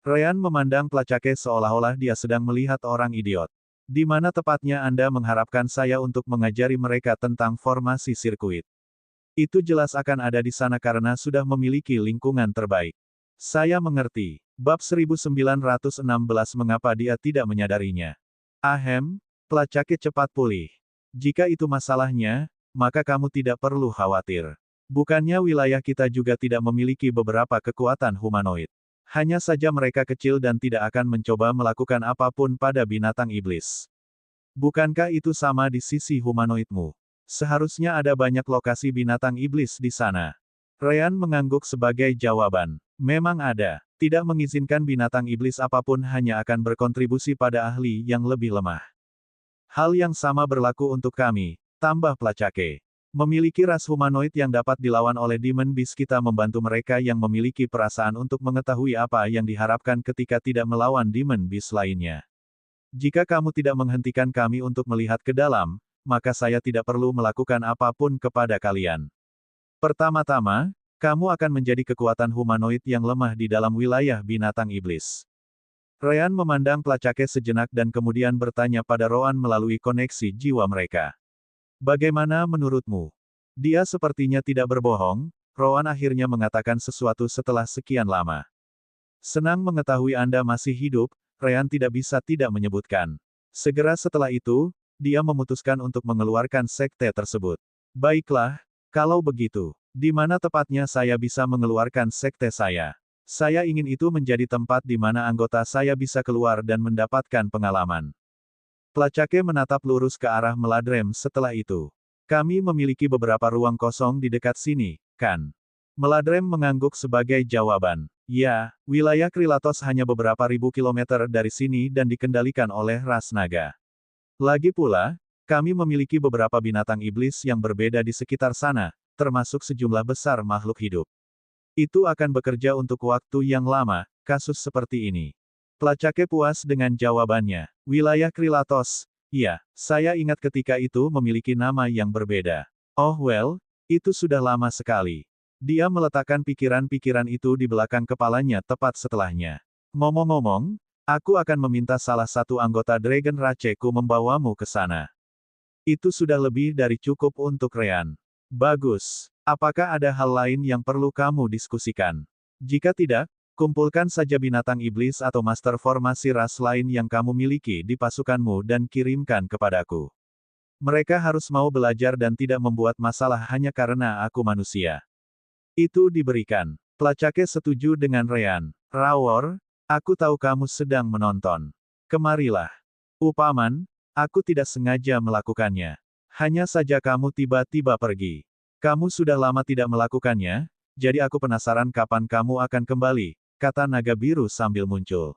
Ryan memandang pelacake seolah-olah dia sedang melihat orang idiot. Di mana tepatnya Anda mengharapkan saya untuk mengajari mereka tentang formasi sirkuit? Itu jelas akan ada di sana karena sudah memiliki lingkungan terbaik. Saya mengerti. Bab 1916 mengapa dia tidak menyadarinya. Pelacake cepat pulih. Jika itu masalahnya, maka kamu tidak perlu khawatir. Bukannya wilayah kita juga tidak memiliki beberapa kekuatan humanoid. Hanya saja mereka kecil dan tidak akan mencoba melakukan apapun pada binatang iblis. Bukankah itu sama di sisi humanoidmu? Seharusnya ada banyak lokasi binatang iblis di sana. Ryan mengangguk sebagai jawaban. Memang ada. Tidak mengizinkan binatang iblis apapun hanya akan berkontribusi pada ahli yang lebih lemah. Hal yang sama berlaku untuk kami, tambah pelacake. Memiliki ras humanoid yang dapat dilawan oleh Demon Beast kita membantu mereka yang memiliki perasaan untuk mengetahui apa yang diharapkan ketika tidak melawan Demon Beast lainnya. Jika kamu tidak menghentikan kami untuk melihat ke dalam, maka saya tidak perlu melakukan apapun kepada kalian. Pertama-tama, kamu akan menjadi kekuatan humanoid yang lemah di dalam wilayah binatang iblis. Ryan memandang pelacake sejenak dan kemudian bertanya pada Roan melalui koneksi jiwa mereka. Bagaimana menurutmu? Dia sepertinya tidak berbohong, Roan akhirnya mengatakan sesuatu setelah sekian lama. Senang mengetahui Anda masih hidup, Ryan tidak bisa tidak menyebutkan. Segera setelah itu, dia memutuskan untuk mengeluarkan sekte tersebut. Baiklah, kalau begitu, di mana tepatnya saya bisa mengeluarkan sekte saya? Saya ingin itu menjadi tempat di mana anggota saya bisa keluar dan mendapatkan pengalaman. Pelacake menatap lurus ke arah Meladrem setelah itu. Kami memiliki beberapa ruang kosong di dekat sini, kan? Meladrem mengangguk sebagai jawaban. Ya, wilayah Krilatos hanya beberapa ribu kilometer dari sini dan dikendalikan oleh ras naga. Lagi pula, kami memiliki beberapa binatang iblis yang berbeda di sekitar sana, termasuk sejumlah besar makhluk hidup. Itu akan bekerja untuk waktu yang lama, kasus seperti ini. Pelacake puas dengan jawabannya. Wilayah Krilatos. Iya, saya ingat ketika itu memiliki nama yang berbeda. Oh well, itu sudah lama sekali. Dia meletakkan pikiran-pikiran itu di belakang kepalanya tepat setelahnya. Ngomong-ngomong, aku akan meminta salah satu anggota Dragon Raceku membawamu ke sana. Itu sudah lebih dari cukup untuk Ryan. Bagus. Apakah ada hal lain yang perlu kamu diskusikan? Jika tidak, kumpulkan saja binatang iblis atau master formasi ras lain yang kamu miliki di pasukanmu dan kirimkan kepadaku. Mereka harus mau belajar dan tidak membuat masalah hanya karena aku manusia. Itu diberikan. Pelacake setuju dengan Ryan. Rawor, aku tahu kamu sedang menonton. Kemarilah. Upaman, aku tidak sengaja melakukannya. Hanya saja kamu tiba-tiba pergi. Kamu sudah lama tidak melakukannya, jadi aku penasaran kapan kamu akan kembali, kata naga biru sambil muncul.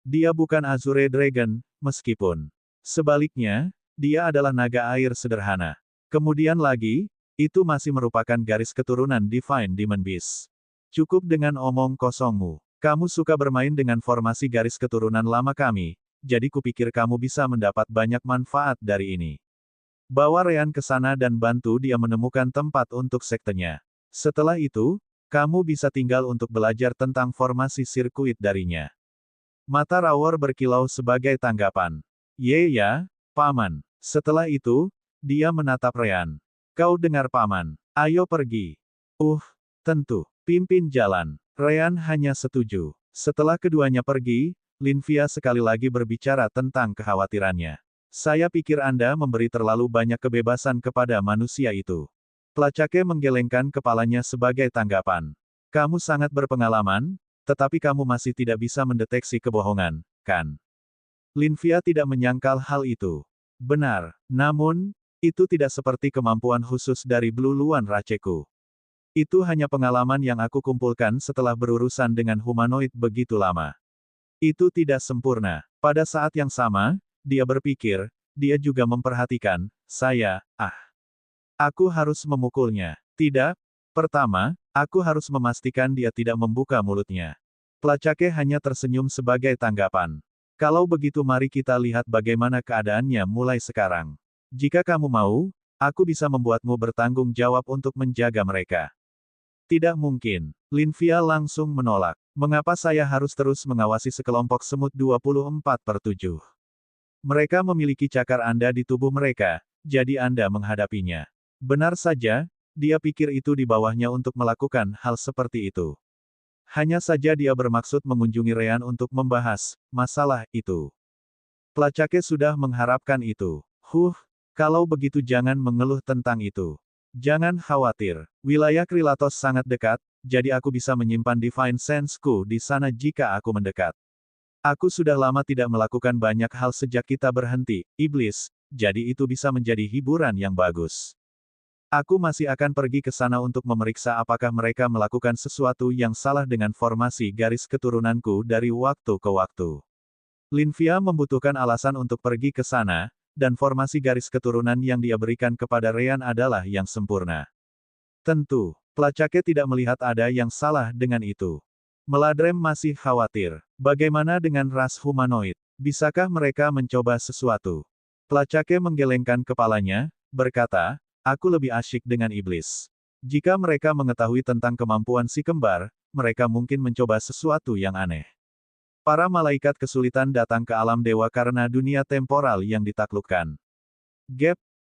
Dia bukan Azure Dragon, meskipun. Sebaliknya, dia adalah naga air sederhana. Kemudian lagi, itu masih merupakan garis keturunan Divine Demon Beast. Cukup dengan omong kosongmu. Kamu suka bermain dengan formasi garis keturunan lama kami, jadi kupikir kamu bisa mendapat banyak manfaat dari ini. Bawa Ryan ke sana dan bantu dia menemukan tempat untuk sektenya. Setelah itu, kamu bisa tinggal untuk belajar tentang formasi sirkuit darinya. Mata Rawor berkilau sebagai tanggapan. Ya, Paman. Setelah itu, dia menatap Ryan. Kau dengar Paman. Ayo pergi. Tentu. Pimpin jalan. Ryan hanya setuju. Setelah keduanya pergi, Linvia sekali lagi berbicara tentang kekhawatirannya. Saya pikir Anda memberi terlalu banyak kebebasan kepada manusia itu. Placake menggelengkan kepalanya sebagai tanggapan. Kamu sangat berpengalaman, tetapi kamu masih tidak bisa mendeteksi kebohongan, kan? Linvia tidak menyangkal hal itu. Benar, namun, itu tidak seperti kemampuan khusus dari Bluluan Raceku. Itu hanya pengalaman yang aku kumpulkan setelah berurusan dengan humanoid begitu lama. Itu tidak sempurna. Pada saat yang sama, dia berpikir, dia juga memperhatikan, aku harus memukulnya. Tidak, pertama, aku harus memastikan dia tidak membuka mulutnya. Placake hanya tersenyum sebagai tanggapan. Kalau begitu mari kita lihat bagaimana keadaannya mulai sekarang. Jika kamu mau, aku bisa membuatmu bertanggung jawab untuk menjaga mereka. Tidak mungkin. Linvia langsung menolak. Mengapa saya harus terus mengawasi sekelompok semut 24/7? Mereka memiliki cakar Anda di tubuh mereka, jadi Anda menghadapinya. Benar saja, dia pikir itu di bawahnya untuk melakukan hal seperti itu. Hanya saja dia bermaksud mengunjungi Ryan untuk membahas masalah itu. Placake sudah mengharapkan itu. Kalau begitu jangan mengeluh tentang itu. Jangan khawatir. Wilayah Krilatos sangat dekat, jadi aku bisa menyimpan Divine Sense-ku di sana jika aku mendekat. Aku sudah lama tidak melakukan banyak hal sejak kita berhenti, iblis, jadi itu bisa menjadi hiburan yang bagus. Aku masih akan pergi ke sana untuk memeriksa apakah mereka melakukan sesuatu yang salah dengan formasi garis keturunanku dari waktu ke waktu. Linvia membutuhkan alasan untuk pergi ke sana, dan formasi garis keturunan yang dia berikan kepada Ryan adalah yang sempurna. Tentu, Placake tidak melihat ada yang salah dengan itu. Meladrem masih khawatir. Bagaimana dengan ras humanoid? Bisakah mereka mencoba sesuatu? Placake menggelengkan kepalanya, berkata, aku lebih asyik dengan iblis. Jika mereka mengetahui tentang kemampuan si kembar, mereka mungkin mencoba sesuatu yang aneh. Para malaikat kesulitan datang ke alam dewa karena dunia temporal yang ditaklukkan.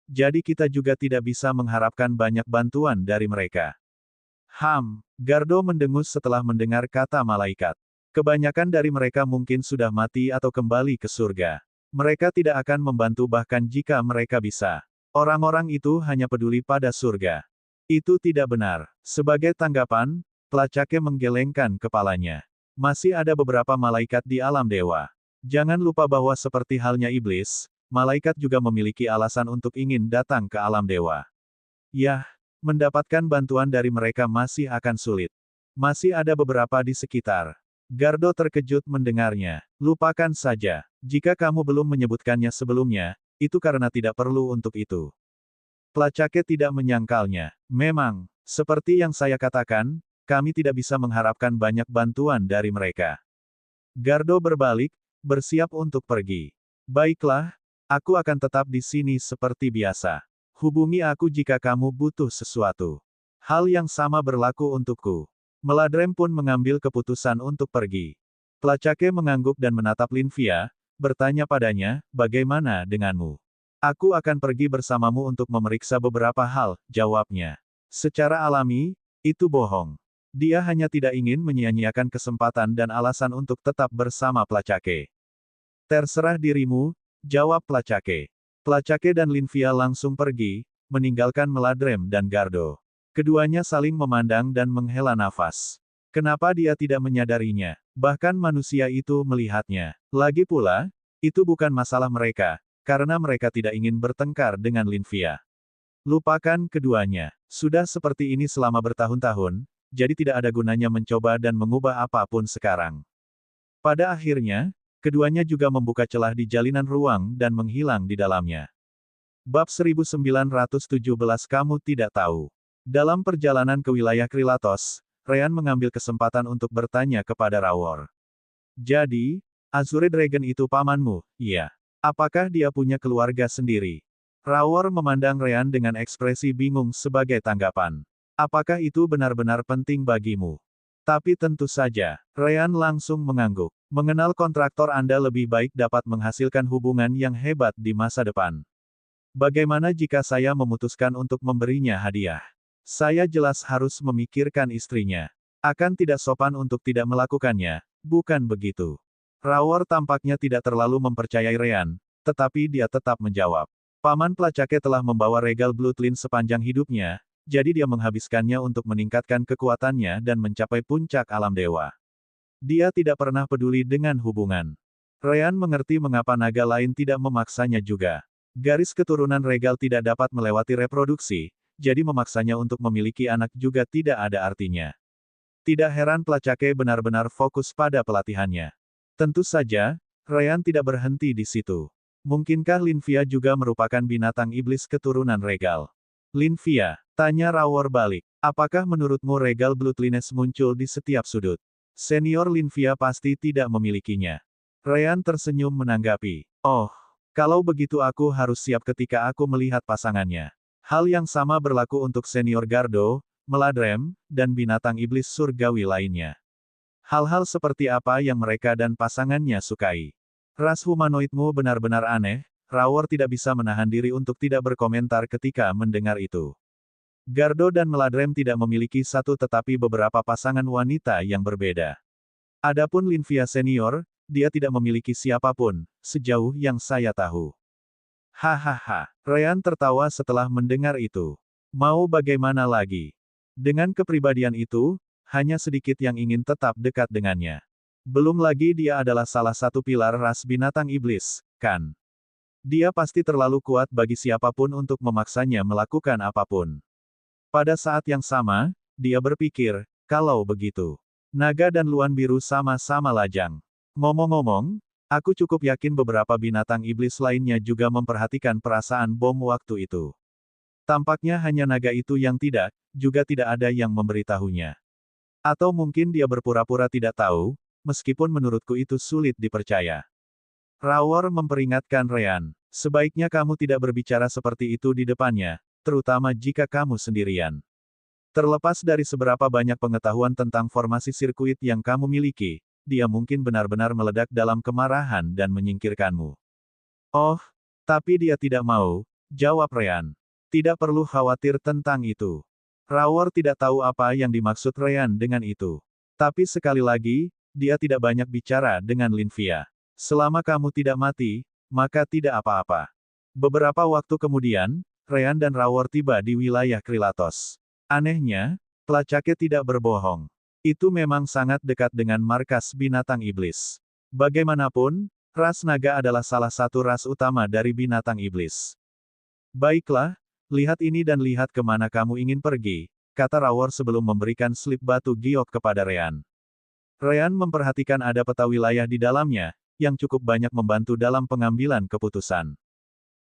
Jadi kita juga tidak bisa mengharapkan banyak bantuan dari mereka. Gardo mendengus setelah mendengar kata malaikat. Kebanyakan dari mereka mungkin sudah mati atau kembali ke surga. Mereka tidak akan membantu bahkan jika mereka bisa. Orang-orang itu hanya peduli pada surga. Itu tidak benar. Sebagai tanggapan, Placake menggelengkan kepalanya. Masih ada beberapa malaikat di alam dewa. Jangan lupa bahwa seperti halnya iblis, malaikat juga memiliki alasan untuk ingin datang ke alam dewa. Mendapatkan bantuan dari mereka masih akan sulit. Masih ada beberapa di sekitar. Gardo terkejut mendengarnya. Lupakan saja. Jika kamu belum menyebutkannya sebelumnya, itu karena tidak perlu untuk itu. Placake tidak menyangkalnya. Memang, seperti yang saya katakan, kami tidak bisa mengharapkan banyak bantuan dari mereka. Gardo berbalik, bersiap untuk pergi. Baiklah, aku akan tetap di sini seperti biasa. Hubungi aku jika kamu butuh sesuatu. Hal yang sama berlaku untukku. Meladrem pun mengambil keputusan untuk pergi. Placake mengangguk dan menatap Linvia, bertanya padanya, bagaimana denganmu? Aku akan pergi bersamamu untuk memeriksa beberapa hal, jawabnya. Secara alami, itu bohong. Dia hanya tidak ingin menyia-nyiakan kesempatan dan alasan untuk tetap bersama Placake. Terserah dirimu, jawab Placake. Placake dan Linvia langsung pergi, meninggalkan Meladrem dan Gardo. Keduanya saling memandang dan menghela nafas. Kenapa dia tidak menyadarinya? Bahkan manusia itu melihatnya. Lagi pula, itu bukan masalah mereka, karena mereka tidak ingin bertengkar dengan Linvia. Lupakan keduanya. Sudah seperti ini selama bertahun-tahun, jadi tidak ada gunanya mencoba dan mengubah apapun sekarang. Pada akhirnya, keduanya juga membuka celah di jalinan ruang dan menghilang di dalamnya. Bab 1917 Kamu tidak tahu. Dalam perjalanan ke wilayah Krilatos, Ryan mengambil kesempatan untuk bertanya kepada Rawor. Jadi, Azure Dragon itu pamanmu, iya. Apakah dia punya keluarga sendiri? Rawor memandang Ryan dengan ekspresi bingung sebagai tanggapan. Apakah itu benar-benar penting bagimu? Tapi tentu saja, Ryan langsung mengangguk. Mengenal kontraktor Anda lebih baik dapat menghasilkan hubungan yang hebat di masa depan. Bagaimana jika saya memutuskan untuk memberinya hadiah? Saya jelas harus memikirkan istrinya. Akan tidak sopan untuk tidak melakukannya, bukan begitu? Rawor tampaknya tidak terlalu mempercayai Ryan, tetapi dia tetap menjawab. Paman Placake telah membawa regal Bloodline sepanjang hidupnya, jadi dia menghabiskannya untuk meningkatkan kekuatannya dan mencapai puncak alam dewa. Dia tidak pernah peduli dengan hubungan. Ryan mengerti mengapa naga lain tidak memaksanya juga. Garis keturunan regal tidak dapat melewati reproduksi, jadi memaksanya untuk memiliki anak juga tidak ada artinya. Tidak heran Placake benar-benar fokus pada pelatihannya. Tentu saja, Ryan tidak berhenti di situ. Mungkinkah Linvia juga merupakan binatang iblis keturunan regal? Linvia, tanya Rawor balik. Apakah menurutmu regal Bloodlines muncul di setiap sudut? Senior Linvia pasti tidak memilikinya. Ryan tersenyum menanggapi. Oh, kalau begitu aku harus siap ketika aku melihat pasangannya. Hal yang sama berlaku untuk senior Gardo, Meladrem, dan binatang iblis surgawi lainnya. Hal-hal seperti apa yang mereka dan pasangannya sukai? Ras humanoidmu benar-benar aneh, Rawor tidak bisa menahan diri untuk tidak berkomentar ketika mendengar itu. Gardo dan Meladrem tidak memiliki satu tetapi beberapa pasangan wanita yang berbeda. Adapun Linvia senior, dia tidak memiliki siapapun, sejauh yang saya tahu. Hahaha, Ryan tertawa setelah mendengar itu. Mau bagaimana lagi? Dengan kepribadian itu, hanya sedikit yang ingin tetap dekat dengannya. Belum lagi dia adalah salah satu pilar ras binatang iblis, kan? Dia pasti terlalu kuat bagi siapapun untuk memaksanya melakukan apapun. Pada saat yang sama, dia berpikir, kalau begitu, naga dan luan biru sama-sama lajang. Ngomong-ngomong, aku cukup yakin beberapa binatang iblis lainnya juga memperhatikan perasaan bom waktu itu. Tampaknya hanya naga itu yang tidak, juga tidak ada yang memberitahunya. Atau mungkin dia berpura-pura tidak tahu, meskipun menurutku itu sulit dipercaya. Rawor memperingatkan Ryan, sebaiknya kamu tidak berbicara seperti itu di depannya, terutama jika kamu sendirian. Terlepas dari seberapa banyak pengetahuan tentang formasi sirkuit yang kamu miliki, dia mungkin benar-benar meledak dalam kemarahan dan menyingkirkanmu. Oh, tapi dia tidak mau, jawab Ryan. Tidak perlu khawatir tentang itu. Rawor tidak tahu apa yang dimaksud Ryan dengan itu. Tapi sekali lagi, dia tidak banyak bicara dengan Linvia. Selama kamu tidak mati, maka tidak apa-apa. Beberapa waktu kemudian, Ryan dan Rawor tiba di wilayah Krilatos. Anehnya, Placake tidak berbohong. Itu memang sangat dekat dengan markas binatang iblis. Bagaimanapun, ras naga adalah salah satu ras utama dari binatang iblis. Baiklah, lihat ini dan lihat kemana kamu ingin pergi, kata Rawor sebelum memberikan slip batu giok kepada Ryan. Ryan memperhatikan ada peta wilayah di dalamnya, yang cukup banyak membantu dalam pengambilan keputusan.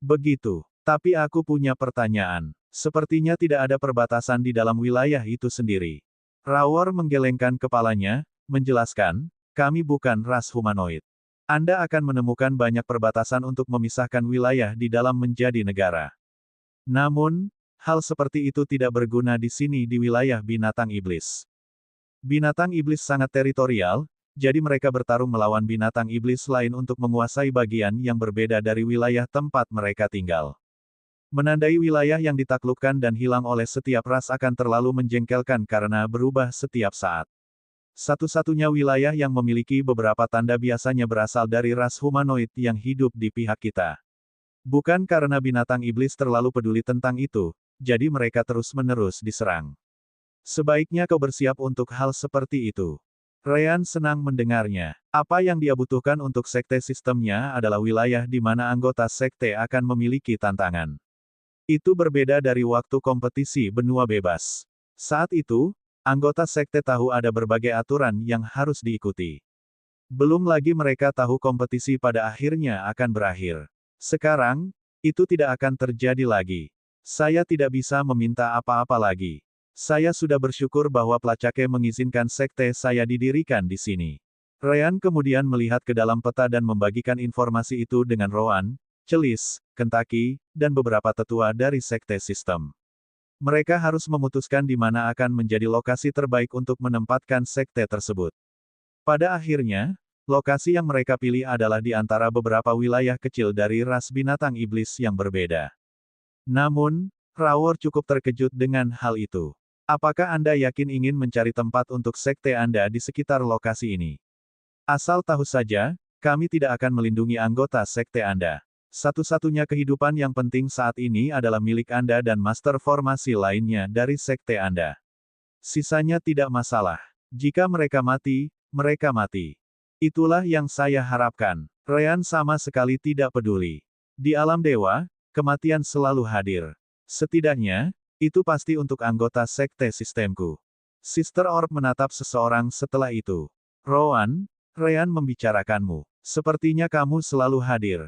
Begitu, tapi aku punya pertanyaan. Sepertinya tidak ada perbatasan di dalam wilayah itu sendiri. Rawor menggelengkan kepalanya, menjelaskan, kami bukan ras humanoid. Anda akan menemukan banyak perbatasan untuk memisahkan wilayah di dalam menjadi negara. Namun, hal seperti itu tidak berguna di sini di wilayah binatang iblis. Binatang iblis sangat teritorial, jadi mereka bertarung melawan binatang iblis lain untuk menguasai bagian yang berbeda dari wilayah tempat mereka tinggal. Menandai wilayah yang ditaklukkan dan hilang oleh setiap ras akan terlalu menjengkelkan karena berubah setiap saat. Satu-satunya wilayah yang memiliki beberapa tanda biasanya berasal dari ras humanoid yang hidup di pihak kita. Bukan karena binatang iblis terlalu peduli tentang itu, jadi mereka terus-menerus diserang. Sebaiknya kau bersiap untuk hal seperti itu. Ryan senang mendengarnya. Apa yang dia butuhkan untuk sekte sistemnya adalah wilayah di mana anggota sekte akan memiliki tantangan. Itu berbeda dari waktu kompetisi benua bebas. Saat itu, anggota sekte tahu ada berbagai aturan yang harus diikuti. Belum lagi mereka tahu kompetisi pada akhirnya akan berakhir. Sekarang, itu tidak akan terjadi lagi. Saya tidak bisa meminta apa-apa lagi. Saya sudah bersyukur bahwa Placake mengizinkan sekte saya didirikan di sini. Ryan kemudian melihat ke dalam peta dan membagikan informasi itu dengan Rowan, Celis, Kentucky, dan beberapa tetua dari sekte sistem. Mereka harus memutuskan di mana akan menjadi lokasi terbaik untuk menempatkan sekte tersebut. Pada akhirnya, lokasi yang mereka pilih adalah di antara beberapa wilayah kecil dari ras binatang iblis yang berbeda. Namun, Rawor cukup terkejut dengan hal itu. Apakah Anda yakin ingin mencari tempat untuk sekte Anda di sekitar lokasi ini? Asal tahu saja, kami tidak akan melindungi anggota sekte Anda. Satu-satunya kehidupan yang penting saat ini adalah milik Anda dan master formasi lainnya dari sekte Anda. Sisanya tidak masalah. Jika mereka mati, mereka mati. Itulah yang saya harapkan. Ryan sama sekali tidak peduli. Di alam dewa, kematian selalu hadir. Setidaknya, itu pasti untuk anggota sekte sistemku. Sister Orb menatap seseorang setelah itu. Rowan, Ryan membicarakanmu. Sepertinya kamu selalu hadir.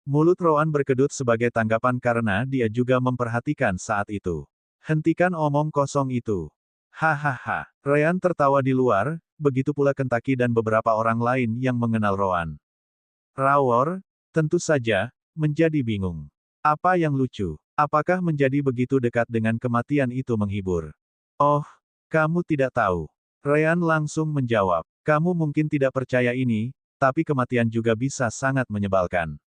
Mulut Rowan berkedut sebagai tanggapan karena dia juga memperhatikan saat itu. Hentikan omong kosong itu. Hahaha. Ryan tertawa di luar, begitu pula Kentaki dan beberapa orang lain yang mengenal Rowan. Rawor, tentu saja, menjadi bingung. Apa yang lucu? Apakah menjadi begitu dekat dengan kematian itu menghibur? Oh, kamu tidak tahu. Ryan langsung menjawab. Kamu mungkin tidak percaya ini, tapi kematian juga bisa sangat menyebalkan.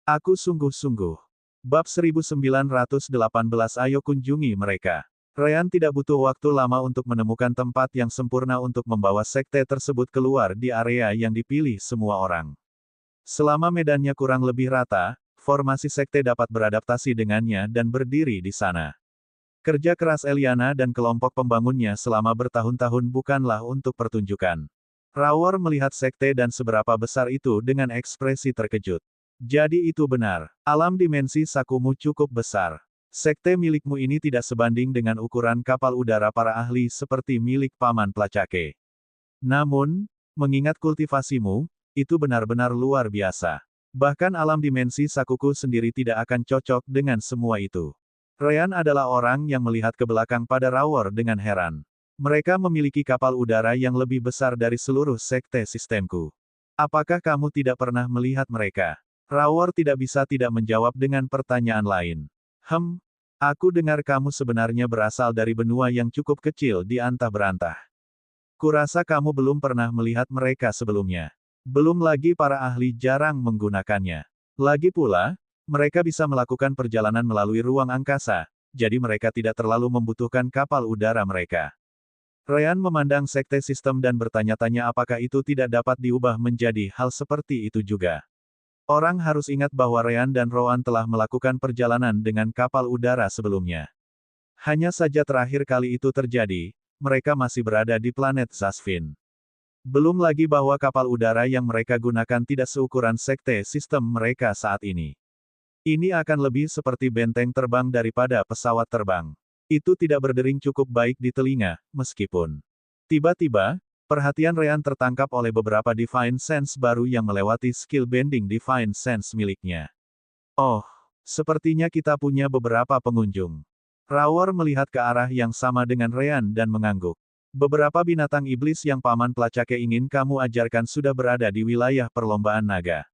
Aku sungguh-sungguh. Bab 1918 Ayo kunjungi mereka. Ryan tidak butuh waktu lama untuk menemukan tempat yang sempurna untuk membawa sekte tersebut keluar di area yang dipilih semua orang. Selama medannya kurang lebih rata, formasi sekte dapat beradaptasi dengannya dan berdiri di sana. Kerja keras Eliana dan kelompok pembangunnya selama bertahun-tahun bukanlah untuk pertunjukan. Rawor melihat sekte dan seberapa besar itu dengan ekspresi terkejut. Jadi itu benar. Alam dimensi Sakumu cukup besar. Sekte milikmu ini tidak sebanding dengan ukuran kapal udara para ahli seperti milik Paman Placake. Namun, mengingat kultivasimu, itu benar-benar luar biasa. Bahkan alam dimensi Sakuku sendiri tidak akan cocok dengan semua itu. Ryan adalah orang yang melihat ke belakang pada Rawor dengan heran. Mereka memiliki kapal udara yang lebih besar dari seluruh sekte sistemku. Apakah kamu tidak pernah melihat mereka? Rawor tidak bisa tidak menjawab dengan pertanyaan lain. Aku dengar kamu sebenarnya berasal dari benua yang cukup kecil di antah berantah. Kurasa kamu belum pernah melihat mereka sebelumnya. Belum lagi para ahli jarang menggunakannya. Lagi pula, mereka bisa melakukan perjalanan melalui ruang angkasa, jadi mereka tidak terlalu membutuhkan kapal udara mereka. Ryan memandang sekte sistem dan bertanya-tanya apakah itu tidak dapat diubah menjadi hal seperti itu juga. Orang harus ingat bahwa Ryan dan Rowan telah melakukan perjalanan dengan kapal udara sebelumnya. Hanya saja terakhir kali itu terjadi, mereka masih berada di planet Zasfin. Belum lagi bahwa kapal udara yang mereka gunakan tidak seukuran sekte sistem mereka saat ini. Ini akan lebih seperti benteng terbang daripada pesawat terbang. Itu tidak berdering cukup baik di telinga, meskipun. Tiba-tiba, perhatian Ryan tertangkap oleh beberapa Divine Sense baru yang melewati skill bending Divine Sense miliknya. Oh, sepertinya kita punya beberapa pengunjung. Rawor melihat ke arah yang sama dengan Ryan dan mengangguk. Beberapa binatang iblis yang Paman Placake ingin kamu ajarkan sudah berada di wilayah perlombaan naga.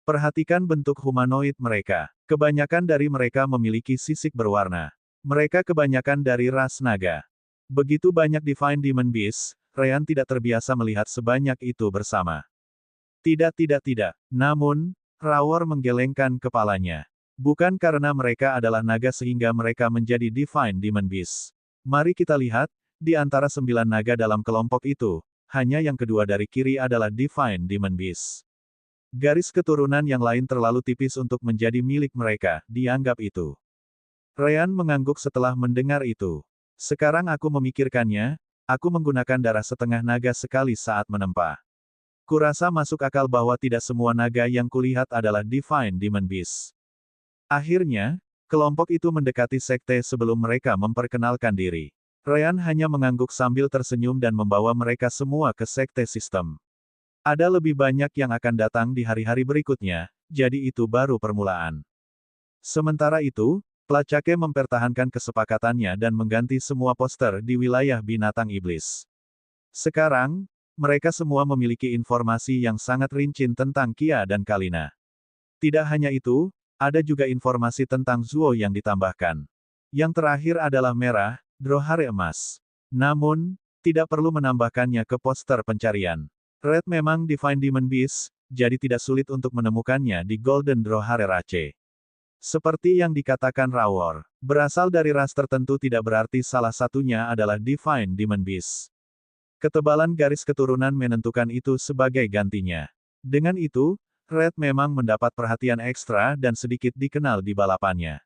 Perhatikan bentuk humanoid mereka. Kebanyakan dari mereka memiliki sisik berwarna. Mereka kebanyakan dari ras naga. Begitu banyak Divine Demon Beast, Ryan tidak terbiasa melihat sebanyak itu bersama. Tidak. Namun, Rawor menggelengkan kepalanya. Bukan karena mereka adalah naga sehingga mereka menjadi Divine Demon Beast. Mari kita lihat, di antara 9 naga dalam kelompok itu, hanya yang kedua dari kiri adalah Divine Demon Beast. Garis keturunan yang lain terlalu tipis untuk menjadi milik mereka, dianggap itu. Ryan mengangguk setelah mendengar itu. Sekarang aku memikirkannya, aku menggunakan darah setengah naga sekali saat menempa. Kurasa masuk akal bahwa tidak semua naga yang kulihat adalah Divine Demon Beast. Akhirnya, kelompok itu mendekati sekte sebelum mereka memperkenalkan diri. Ryan hanya mengangguk sambil tersenyum dan membawa mereka semua ke sekte sistem. Ada lebih banyak yang akan datang di hari-hari berikutnya, jadi itu baru permulaan. Sementara itu, Placake mempertahankan kesepakatannya dan mengganti semua poster di wilayah binatang iblis. Sekarang, mereka semua memiliki informasi yang sangat rinci tentang Kia dan Kalina. Tidak hanya itu, ada juga informasi tentang Zuo yang ditambahkan. Yang terakhir adalah merah, Dlohare emas. Namun, tidak perlu menambahkannya ke poster pencarian. Red memang Divine Demon Beast, jadi tidak sulit untuk menemukannya di Golden Dlohare Rache. Seperti yang dikatakan Rawor, berasal dari ras tertentu tidak berarti salah satunya adalah Divine Demon Beast. Ketebalan garis keturunan menentukan itu sebagai gantinya. Dengan itu, Red memang mendapat perhatian ekstra dan sedikit dikenal di balapannya.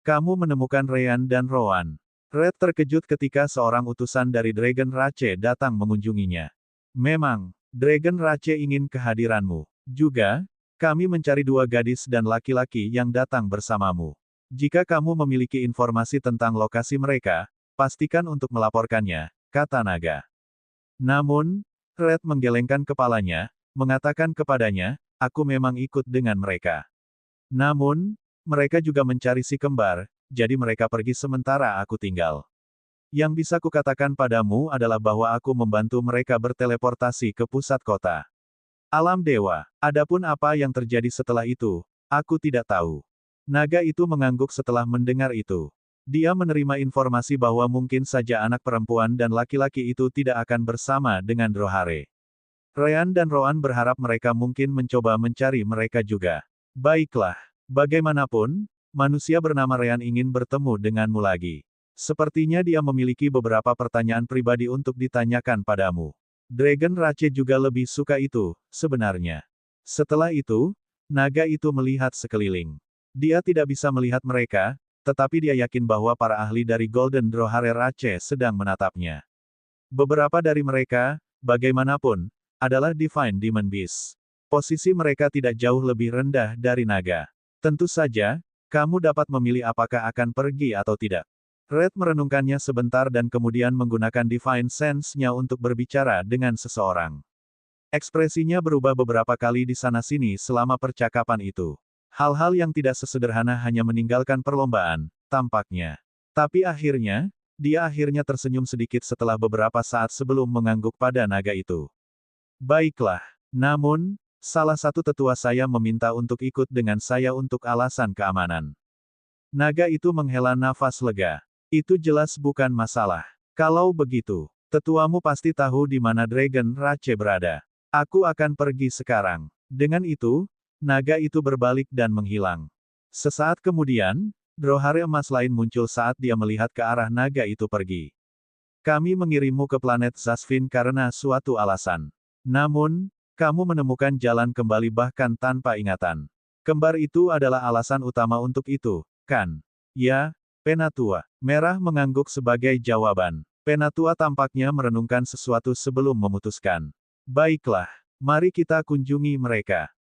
Kamu menemukan Ryan dan Rowan. Red terkejut ketika seorang utusan dari Dragon Rache datang mengunjunginya. Memang, Dragon Rache ingin kehadiranmu. Juga, kami mencari dua gadis dan laki-laki yang datang bersamamu. Jika kamu memiliki informasi tentang lokasi mereka, pastikan untuk melaporkannya, kata naga. Namun, Red menggelengkan kepalanya, mengatakan kepadanya, aku memang ikut dengan mereka. Namun, mereka juga mencari si kembar, jadi mereka pergi sementara aku tinggal. Yang bisa kukatakan padamu adalah bahwa aku membantu mereka berteleportasi ke pusat kota. Alam dewa, adapun apa yang terjadi setelah itu, aku tidak tahu. Naga itu mengangguk setelah mendengar itu. Dia menerima informasi bahwa mungkin saja anak perempuan dan laki-laki itu tidak akan bersama dengan Dlohare. Ryan dan Rowan berharap mereka mungkin mencoba mencari mereka juga. Baiklah, bagaimanapun, manusia bernama Ryan ingin bertemu denganmu lagi. Sepertinya dia memiliki beberapa pertanyaan pribadi untuk ditanyakan padamu. Dragon Rache juga lebih suka itu, sebenarnya. Setelah itu, naga itu melihat sekeliling. Dia tidak bisa melihat mereka, tetapi dia yakin bahwa para ahli dari Golden Dlohare Rache sedang menatapnya. Beberapa dari mereka, bagaimanapun, adalah Divine Demon Beast. Posisi mereka tidak jauh lebih rendah dari naga. Tentu saja, kamu dapat memilih apakah akan pergi atau tidak. Red merenungkannya sebentar dan kemudian menggunakan Divine Sense-nya untuk berbicara dengan seseorang. Ekspresinya berubah beberapa kali di sana-sini selama percakapan itu. Hal-hal yang tidak sesederhana hanya meninggalkan perlombaan, tampaknya. Tapi akhirnya, dia akhirnya tersenyum sedikit setelah beberapa saat sebelum mengangguk pada naga itu. Baiklah, namun, salah satu tetua saya meminta untuk ikut dengan saya untuk alasan keamanan. Naga itu menghela nafas lega. Itu jelas bukan masalah. Kalau begitu, tetuamu pasti tahu di mana Dragon Rache berada. Aku akan pergi sekarang. Dengan itu, naga itu berbalik dan menghilang. Sesaat kemudian, Dlohare emas lain muncul saat dia melihat ke arah naga itu pergi. Kami mengirimmu ke planet Zasvin karena suatu alasan. Namun, kamu menemukan jalan kembali bahkan tanpa ingatan. Kembar itu adalah alasan utama untuk itu, kan? Ya, Penatua. Merah mengangguk sebagai jawaban. Penatua tampaknya merenungkan sesuatu sebelum memutuskan. Baiklah, mari kita kunjungi mereka.